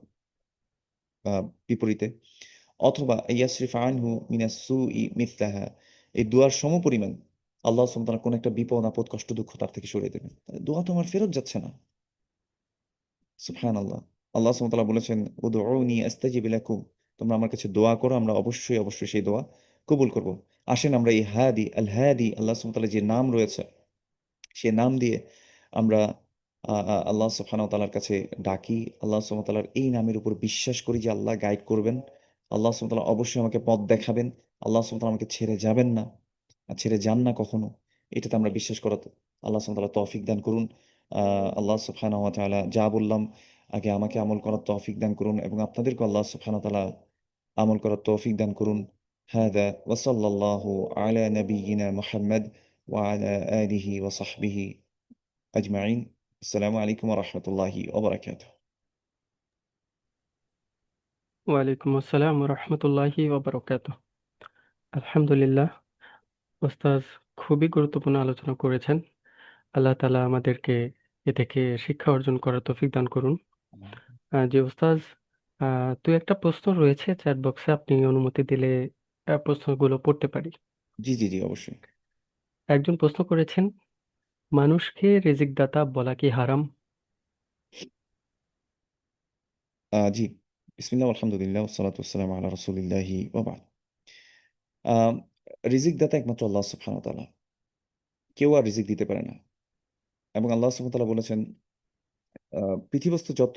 বিপরীতে। অথবা ইয়াসরিফ আনহু মিনাস সুই মিথলাহা, এই দোয়ার সমপরিমাণ আল্লাহ সুবহানাহু ওয়া তাআলা কোন একটা বিপদ আপদ কষ্ট দুঃখ তার থেকে সরিয়ে দেবেন। দোয়া তো আমার ফেরত যাচ্ছে না। সুবহানাল্লাহ। আল্লাহ সুবহানাহু ওয়া তাআলা বলেছেন, উদউনি আস্তাজিব লাকুম, তোমরা আমার কাছে দোয়া করো, আমরা অবশ্যই অবশ্যই সেই দোয়া কবুল করব। আসেন আমরা এই হাদি আল হাদি আল্লাহ সুবহানাহু ওয়া তাআলার যে নাম রয়েছে সে নাম দিয়ে আমরা আল্লাহ সুবহানাহু ওয়া তাআলার কাছে ডাকি। আল্লাহ সুবহানাহু ওয়া তাআলার এই নামের উপর বিশ্বাস করি যে আল্লাহ গাইড করবেন। আল্লাহ সুবহানাহু ওয়া তাআলা অবশ্যই আমাকে পথ দেখাবেন। আল্লাহ সুবহানাহু ওয়া তাআলা আমাকে ছেড়ে যাবেন না। ছেড়ে যান না কখনো। এটাতে আমরা বিশ্বাস করা আল্লাহ সুবহানাহু ওয়া তাআলা তৌফিক দান করুন। আল্লাহ সুবহানাহু ওয়া তাআলা যা বললাম আগে আমাকে আমল করার তৌফিক দান করুন এবং আপনাদেরকেও আল্লাহ সুবহানাহু ওয়া তাআলা আমল করার তৌফিক দান করুন। হাদা ওয়া সাল্লাল্লাহু আলা নাবিয়্যিনা মুহাম্মদ ওয়া আলা আলিহি ওয়া সাহবিহি আজমাইন। আসসালামু আলাইকুম ওয়া রাহমাতুল্লাহি ওয়া বারাকাতুহু। ওয়ালাইকুম আসসালাম রহমতুল্লাহি ওবরকাতুহ। আলহামদুলিল্লাহ, ওস্তাজ খুবই গুরুত্বপূর্ণ আলোচনা করেছেন। আল্লাহ তাআলা আমাদেরকে এ থেকে শিক্ষা অর্জন করার তৌফিক দান করুন। জি ওস্তাজ, দুই একটা প্রশ্ন রয়েছে চ্যাট বক্সে, আপনি অনুমতি দিলে প্রশ্নগুলো পড়তে পারি। জি, জি, জি, অবশ্যই। একজন প্রশ্ন করেছেন, মানুষকে রিজিক দাতা বলা কি হারাম? জি। বিসমিল্লাহ আলহামদুলিল্লাহ ওয়াসসালাতু ওয়াসসালামু আলা রাসূলিল্লাহি ওয়া বা'দ। আম রিজিক দাতা একমাত্র আল্লাহ সুবহানাহু ওয়া তাআলা। কেউ আর রিজিক দিতে পারে না। এবং আল্লাহ সুবহানাহু ওয়া তাআলা বলেছেন, আ পৃথিবীস্থ যত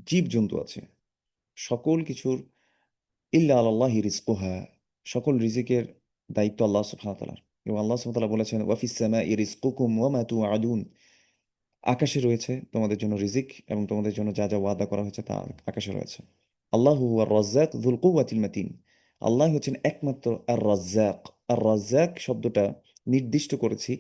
জীবজন্তু আছে সকল কিছুর ইল্লা আলাল্লাহি রিজকুহা, সকল রিজিকের দায়িত্ব আল্লাহ সুবহানাহু ওয়া তাআলার। এবং আল্লাহ সুবহানাহু ওয়া তাআলা বলেছেন, ওয়া ফিস সামাই রিজকুকুম ওয়া মা তুআদুন, আকাশে রয়েছে তোমাদের জন্য রিজিক এবং তোমাদের জন্য যা যা ওয়াদা করা হয়েছে তা আকাশে রয়েছে। আল্লাহু হুয়ার রাজ্জাক যুল কুওয়াতিল মাতিন, আল্লাহ হচ্ছেন একমাত্র আর রাজ্জাক। আর রাজ্জাক শব্দটা নির্দিষ্ট করেছি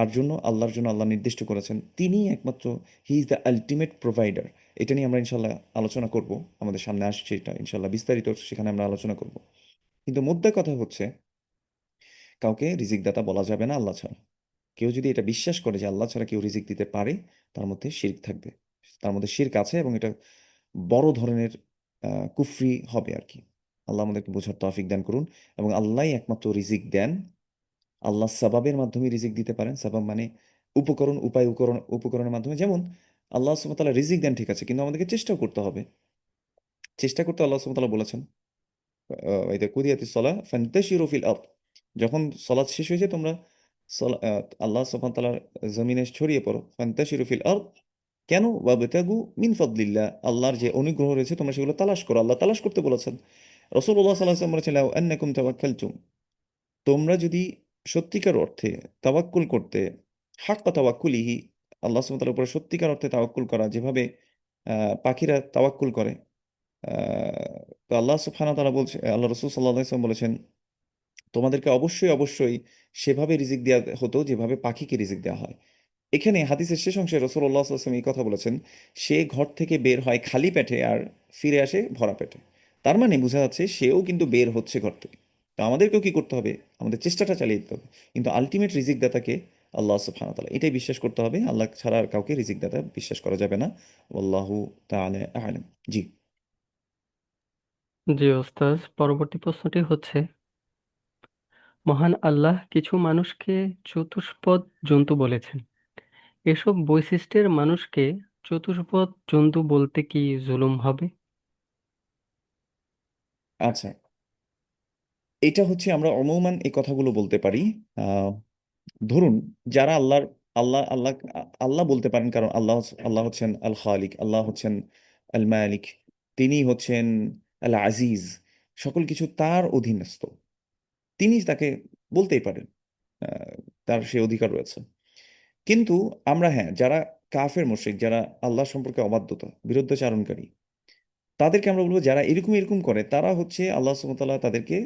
আর জন্য, আল্লাহর জন্য আল্লাহ নির্দিষ্ট করেছেন তিনি একমাত্র, he is the ultimate provider. এটা নিয়ে আমরা ইনশাল্লাহ আলোচনা করব, আমাদের সামনে আসছে এটা ইনশাল্লাহ বিস্তারিত, সেখানে আমরা আলোচনা করব। কিন্তু মোদ্দা কথা হচ্ছে, কাউকে রিজিক দাতা বলা যাবে না আল্লাহ ছাড়া। কেউ যদি এটা বিশ্বাস করে যে আল্লাহ ছাড়া কেউ রিজিক দিতে পারে, তার মধ্যে শিরক থাকবে, তার মধ্যে শিরক আছে এবং এটা বড় ধরনের কুফরি হবে আর কি। আল্লাহ আমাদেরকে বোঝার তৌফিক দান করুন। এবং আল্লাহই একমাত্র রিজিক দেন। আল্লাহ সাবাবের মাধ্যমে রিজিক দিতে পারেন। সাবাব মানে উপকরণ, উপায়, উপকরণের মাধ্যমে। যেমন আল্লাহ সুবহানাহু ওয়া তাআলা রিজিক দেন ঠিক আছে, কিন্তু আমাদেরকে চেষ্টাও করতে হবে। চেষ্টা করতে আল্লাহ সুবহানাহু ওয়া তাআলা বলেছেন, ইদা কুদিয়াতিস সালাহ ফান্তাশিরু ফিল আরদ, যখন সালাত শেষ হয়ে যায় তোমরা আল্লাহ সুবহানাহু ওয়া তাআলার জমিনে ছড়িয়ে পড়ো। ফান্তাশিরু ফিল আরদ, কেন? ওয়াবতাগু মিন ফাদলিল্লাহ, আল্লাহর যে অনুগ্রহ রয়েছে তোমরা সেগুলো তালাশ করো। আল্লাহ তালাশ করতে বলেছেন। রাসূলুল্লাহ সাল্লাল্লাহু আলাইহি ওয়াসাল্লাম বলেছেন, লাউ আন্নাকুম তাওয়াক্কালতুম, তোমরা যদি সত্যিকার অর্থে তাওয়াক্কুল করতে, হাক্কা তাওয়াক্কুলিহি, আল্লাহ সুবহানাহু ওয়া তাআলার উপরে সত্যিকার অর্থে তাওয়াক্কুল করা, যেভাবে পাখিরা তাওয়াক্কুল করে। তো আল্লাহ সুবহানাহু ওয়া তাআলা বলছে, আল্লাহ রাসূল সাল্লাল্লাহু আলাইহি ওয়াসাল্লাম বলেছেন, তোমাদেরকে অবশ্যই অবশ্যই সেভাবে রিজিক দেওয়া হতো যেভাবে পাখিকে রিজিক দেওয়া হয়। এখানে হাদিসের শেষ অংশে রাসূলুল্লাহ সাল্লাল্লাহু আলাইহি ওয়াসাল্লাম এই কথা বলেছেন, সে ঘর থেকে বের হয় খালি পেটে আর ফিরে আসে ভরা পেটে। তার মানে বোঝা যাচ্ছে সেও কিন্তু বের হচ্ছে ঘর থেকে। তো আমাদেরকেও কি করতে হবে? আমাদের চেষ্টাটা চালিয়ে যেতে হবে। কিন্তু আল্টিমেট রিজিক দাতাকে আল্লাহ সুবহানাহু ওয়া তাআলা, এটাই বিশ্বাস করতে হবে। আল্লাহ ছাড়া আর কাউকে রিজিক দাতা বিশ্বাস করা যাবে না। আল্লাহু তাআলা আ'লাম। জি। জি ওস্তাজ, পরবর্তী প্রশ্নটি হচ্ছে, মহান আল্লাহ কিছু মানুষকে চতুষ্পদ জন্তু বলেছেন। এসব বৈশিষ্ট্যের মানুষকে চতুষ্পদ জন্তু বলতে কি জুলুম হবে? আচ্ছা, এটা হচ্ছে আমরা অমুমান এই কথাগুলো বলতে পারি। আহ, ধরুন, যারা আল্লাহ আল্লাহ আল্লাহ বলতে পারেন, কারণ আল্লাহ হচ্ছেন আল খালিক, আল্লাহ হচ্ছেন আল মালিক, তিনি হচ্ছেন আল আজিজ, সকল কিছু তার অধীনস্থ, তিনি তাকে বলতেই পারেন। আহ, তার সে অধিকার রয়েছে। কিন্তু আমরা, হ্যাঁ, যারা কাফের মুশরিক, যারা আল্লাহ সম্পর্কে অবাধ্যতা বিরুদ্ধাচারণকারী, তাদেরকে আমরা বলবো যারা এরকম এরকম করে তারা হচ্ছে আল্লাহ সুবহানাহু ওয়া তাআলা তাদেরকে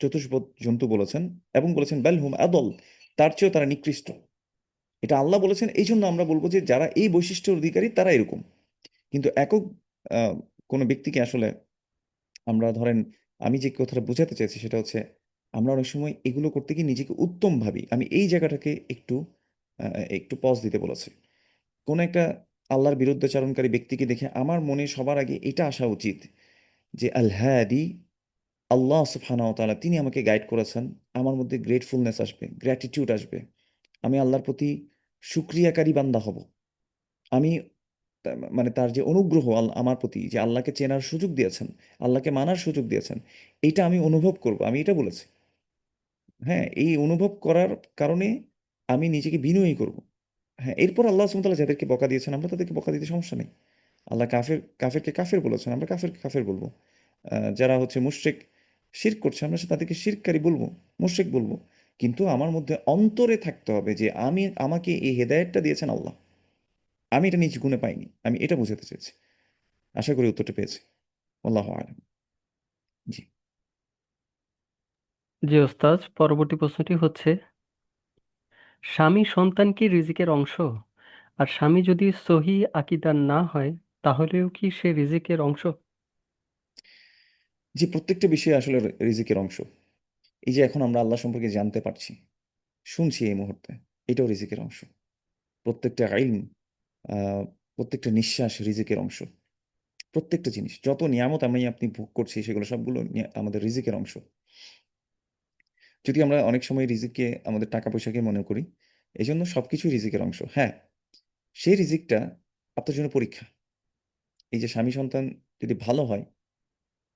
চতুষ্পদ জন্তু বলেছেন, এবং বলেছেন বেল হুম আদল, তার চেয়েও তারা নিকৃষ্ট। এটা আল্লাহ বলেছেন, এই জন্য আমরা বলবো যে যারা এই বৈশিষ্ট্যের অধিকারী তারা এরকম। কিন্তু একক আহ, কোনো ব্যক্তিকে আসলে আমরা ধরেন, আমি যে কথাটা বোঝাতে চাইছি সেটা হচ্ছে, আমরা অনেক সময় এগুলো করতে গিয়ে নিজেকে উত্তম ভাবি। আমি এই জায়গাটাকে একটু পজ দিতে বলেছি। কোন একটা আল্লাহর বিরুদ্ধাচারণকারী ব্যক্তিকে দেখে আমার মনে সবার আগে এটা আসা উচিত যে আল হাদি, আল্লাহ সুবহানাহু ওয়া তাআলা তিনি আমাকে গাইড করেছেন। আমার মধ্যে গ্রেটফুলনেস আসবে, গ্র্যাটিটিউড আসবে। আমি আল্লাহর প্রতি শুকরিয়াকারী বান্দা হব। আমি মানে তার যে অনুগ্রহ আমার প্রতি, যে আল্লাহকে চেনার সুযোগ দিয়েছেন, আল্লাহকে মানার সুযোগ দিয়েছেন, এটা আমি অনুভব করব, আমি এটা বলেছি। হ্যাঁ, এই অনুভব করার কারণে আমি নিজেকে বিনয়ী করব। হ্যাঁ, এরপর আল্লাহ সুবহানাহু ওয়া তাআলা যাদেরকে বকা দিয়েছেন আমরা তাদেরকে বকা দিতে সমস্যা নেই। আল্লাহ কাফেরকে কাফের বলেছেন, আমরা কাফেরকে কাফের বলবো। যারা হচ্ছে মুশরিক, শিরক করছে, আমরা তাদেরকে শিরককারী বলবো, মুশরিক বলবো। কিন্তু আমার মধ্যে অন্তরে থাকতে হবে যে আমাকে এই হেদায়েতটা দিয়েছেন আল্লাহ, আমি এটা নিজ গুণে পাইনি। আমি এটা বোঝাতে চেয়েছি। আশা করি উত্তরটা পেয়েছি। আল্লাহু আলাম। জি। জি ওস্তাদ, পরবর্তী প্রশ্নটি হচ্ছে, স্বামী সন্তান কি রিজিকের অংশ? আর স্বামী যদি সহি আকীদার না হয়, তাহলেও কি সে রিজিকের অংশ? যে প্রত্যেকটা বিষয় আসলে রিজিকের অংশ। এই যে এখন আমরা আল্লাহ সম্পর্কে জানতে পারছি, শুনছি এই মুহূর্তে, এটাও রিজিকের অংশ। প্রত্যেকটা ইলম, আহ, প্রত্যেকটা নিঃশ্বাস রিজিকের অংশ। প্রত্যেকটা জিনিস, যত নিয়ামত আমি আপনি ভোগ করছি, সেগুলো সবগুলো আমাদের রিজিকের অংশ। যদি আমরা অনেক সময় রিজিককে আমাদের টাকা পয়সাকে মনে করি, এই জন্য সবকিছুই রিজিকের অংশ। হ্যাঁ, সেই রিজিকটা আপনার জন্য পরীক্ষা। এই যে স্বামী সন্তান যদি ভালো হয়,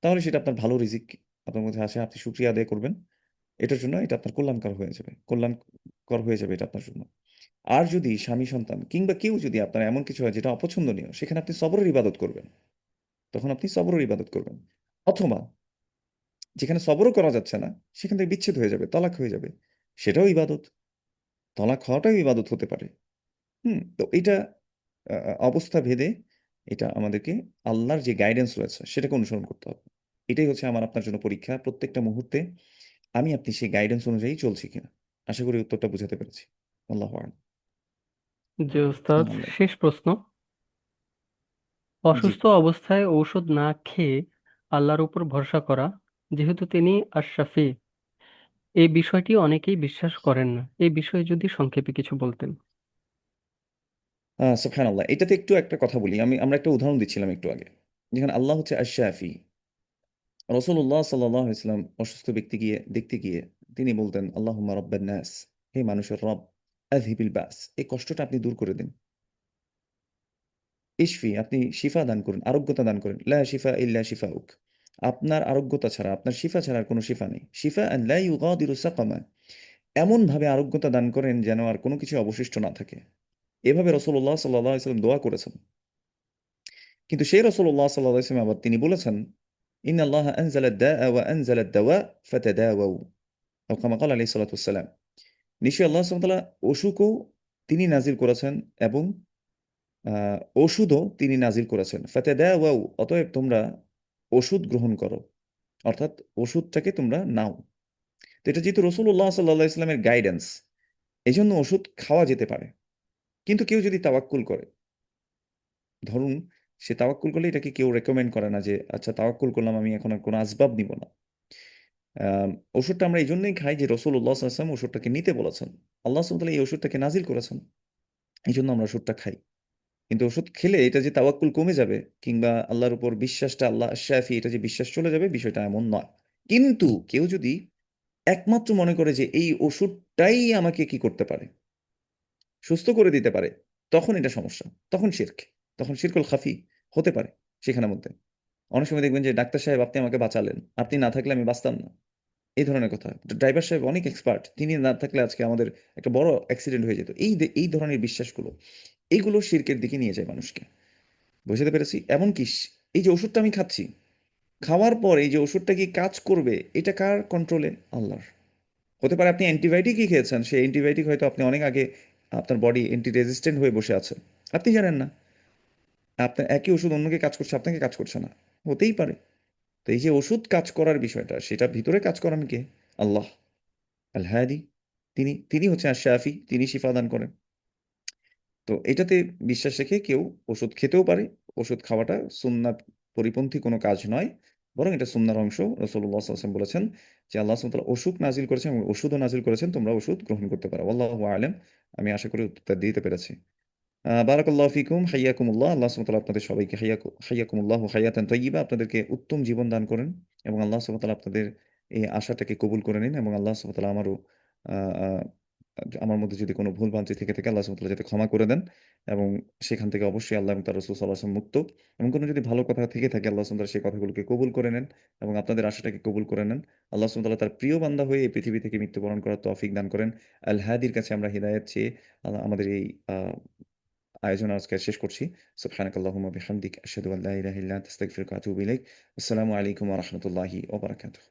তাহলে সেটা আপনার ভালো রিজিক আপনার মধ্যে আসে, আপনি শুকরিয়া আদায় করবেন এটার জন্য, এটা আপনার কল্যাণকর হয়ে যাবে, কল্যাণকর হয়ে যাবে এটা আপনার জন্য। আর যদি স্বামী সন্তান কিংবা কেউ যদি আপনার এমন কিছু হয় যেটা অপছন্দনীয়, সেখানে আপনি সবরের ইবাদত করবেন, তখন আপনি সবরের ইবাদত করবেন। অথবা যেখানে সবরও করা যাচ্ছে না, সেখান থেকে বিচ্ছেদ হয়ে যাবে, তলাক হয়ে যাবে, সেটাও ইবাদত। তলাক হওয়াটাও ইবাদত হতে পারে। তো এটা অবস্থা ভেদে এটা আমাদেরকে আল্লাহর যে গাইডেন্স রয়েছে সেটাকে অনুসরণ করতে হবে। এটাই হচ্ছে আমার আপনার জন্য পরীক্ষা প্রত্যেকটা মুহূর্তে, আমি আপনি সেই গাইডেন্স অনুযায়ী চলছি কিনা। আশা করি উত্তরটা বুঝাতে পেরেছি। আল্লাহ আ'লাম। জি ওস্তাদ, আসসালামু আলাইকুম। শেষ প্রশ্ন। জি। অসুস্থ অবস্থায় ঔষধ না খেয়ে আল্লাহর উপর ভরসা করা, যেহেতু তিনি আশ-শাফি, এই বিষয়টি অনেকেই বিশ্বাস করেন না। এই বিষয়ে যদি সংক্ষেপে কিছু বলতেন। সুবহানাল্লাহ, এটাতে একটু একটা কথা বলি। আমরা একটা উদাহরণ দিচ্ছিলাম একটু আগে, যেখানে আল্লাহ হচ্ছে আশ-শাফি। রাসূলুল্লাহ সাল্লাল্লাহু আলাইহি ওয়াসাল্লাম অসুস্থ ব্যক্তি গিয়ে দেখতে গিয়ে তিনি বলতেন, আল্লাহুম্মা রাব্বান নাস, হে মানুষের রব, আযহিবিল বাস, এই কষ্টটা আপনি দূর করে দিন। ইশফি, আপনি শিফা দান করুন, আরোগ্যতা দান করেন। লা শিফা ইল্লা শিফাউক, আপনার আরোগ্যতা ছাড়া, আপনার শিফা ছাড়া আর কোনো শিফা নেই। শিফা আন লা ইউগাদিরু সাকামা, এমনভাবে আরোগ্যতা দান করেন যেন আর কোনো কিছু অবশিষ্ট না থাকে। এভাবে রাসূলুল্লাহ সাল্লাল্লাহু আলাইহি ওয়াসাল্লাম দোয়া করেছেন। কিন্তু সেই রাসূলুল্লাহ সাল্লাল্লাহু আলাইহি ওয়াসাল্লাম আবার তিনি বলেছেন, ইন্নাল্লাহা আনজালা আদ-দাআ ওয়া আনজালা আদ-দাওয়া ফাতাদাওয়াউ, আও কামা ক্বালা আলাইহিস সালাতু ওয়াস সালাম। নিশ্চয়ই আল্লাহ সুবহানাহু ওয়া তাআলা অসুখও তিনি নাজিল করেছেন, এবং ওষুধও তিনি নাজিল করেছেন। ফাতাদাওয়াউ, অতএব তোমরা ওষুধ গ্রহণ করো, অর্থাৎ ওষুধটাকে তোমরা নাও। তো এটা যেহেতু রাসূলুল্লাহ সাল্লাল্লাহু আলাইহি ওয়াসাল্লামের গাইডেন্স, এজন্য ওষুধ খাওয়া যেতে পারে। কিন্তু কেউ যদি তাওয়াক্কুল করে, ধরুন সে তাওয়াক্কুল করলে, এটাকে কেউ রেকমেন্ড করে না যে আচ্ছা তাওয়াক্কুল করলাম, আমি এখন আর কোনো আসবাব নিব না। ওষুধটা আমরা এই জন্যই খাই যে রাসূলুল্লাহ সাল্লাল্লাহু আলাইহি ওয়াসাল্লাম ওষুধটাকে নিতে বলেছেন। আল্লাহ সুবহানাহু ওয়া তাআলা এই ওষুধটাকে নাজিল করেছেন। এজন্য আমরা ওষুধটা খাই। কিন্তু ওষুধ খেলে এটা যে তাওয়াক্কুল কমে যাবে, কিংবা আল্লাহর উপর বিশ্বাসটা, আল্লাহ আশ-শাফি, এটা যে বিশ্বাস চলে যাবে, বিষয়টা এমন নয়। কিন্তু কেউ যদি একমাত্র মনে করে যে এই ওষুধটাই আমাকে কি করতে পারে, সুস্থ করে দিতে পারে, তখন এটা সমস্যা। তখন শিরক। তখন শিরকুল খাফি হতে পারে সেখানের মধ্যে। অনেক সময় দেখবেন যে ডাক্তার সাহেব আপনি আমাকে বাঁচালেন, আপনি না থাকলে আমি বাঁচতাম না, এই ধরনের কথা। ড্রাইভার সাহেব অনেক এক্সপার্ট, তিনি না থাকলে আজকে আমাদের একটা বড় অ্যাক্সিডেন্ট হয়ে যেত। এই ধরনের বিশ্বাসগুলো, এইগুলো শিরকের দিকে নিয়ে যায় মানুষকে। বুঝতে পেরেছি? এমনকি এই যে ওষুধটা আমি খাচ্ছি, খাওয়ার পর এই যে ওষুধটা কি কাজ করবে, এটা কার কন্ট্রোলে? আল্লাহর। হতে পারে আপনি অ্যান্টিবায়োটিকই খেয়েছেন, সেই অ্যান্টিবায়োটিক হয়তো আপনি অনেক আগে, আপনার বডি অ্যান্টি রেজিস্ট্যান্ট হয়ে বসে আছে, আপনি জানেন না। আপনার একই ওষুধ অন্যকে কাজ করছে, আপনাকে কাজ করছে না। হতেই পারে। তো এই যে ওষুধ কাজ করার বিষয়টা, সেটা ভিতরে কাজ করান কে? আল্লাহ আল হাদি। তিনি হচ্ছেন আশ-শাফি, তিনি শিফা দান করেন। তো এটাতে বিশ্বাস রেখে কেউ ওষুধ খেতেও পারে। ওষুধ খাওয়াটা সুন্নাত পরিপন্থী কোনো কাজ নয়। বরং এটা সুন্নাহর অংশ। রাসূলুল্লাহ সাল্লাল্লাহু আলাইহি ওয়াসাল্লাম বলেছেন যে আল্লাহ সুবহানাহু ওয়া তাআলা অসুখ নাযিল করেছেন এবং ওষুধও নাযিল করেছেন। তোমরা ওষুধ গ্রহণ করতে পারো। আল্লাহু আ'লাম। আমি আশা করি উত্তরটা দিতে পেরেছি। বারাকাল্লাহু ফিকুম, হাইয়াকুমুল্লাহ। আল্লাহ সুবহানাহু ওয়া তাআলা আপনাদের সবাইকে হাইয়াকুমুল্লাহ হায়াতান তাইয়্যিবা, আপনাদেরকে উত্তম জীবন দান করেন এবং আল্লাহ সুবহানাহু ওয়া তাআলা আপনাদের এই আশাটাকে কবুল করে নিন এবং আল্লাহ সুবহানাহু ওয়া তাআলা আমারও আ আ আমার মধ্যে যদি কোনো ভুল-ভ্রান্তি থেকে থাকে আল্লাহ সুবহানাহু ওয়া তাআলা যাতে ক্ষমা করে দেন এবং সেখান থেকে অবশ্যই আল্লাহ এবং তার রাসূল সাল্লাল্লাহু আলাইহি ওয়াসাল্লাম মুক্ত, এবং কোনো যদি ভালো কথা থেকে থাকে আল্লাহ সুবহানাহু ওয়া তাআলা সেই কথাগুলোকে কবুল করে নেন এবং আপনাদের আশাটাকে কবুল করে নেন। আল্লাহ সুবহানাহু ওয়া তাআলা তার প্রিয় বান্দা হয়ে এই পৃথিবী থেকে মৃত্যুবরণ করার তৌফিক দান করেন। আল হাদির কাছে আমরা হিদায়াত চেয়ে আমাদের এই আ আয়োজন আজকে শেষ করছি। সুবহানাকাল্লাহুম্মা বিহামদিক আশহাদু আল লা ইলাহা ইল্লা আনতা আস্তাগফিরুকা ওয়া আতুবু ইলাইক। আসসালামু আলাইকুম ওয়া রাহমাতুল্লাহি ওয়া বারাকাতুহু।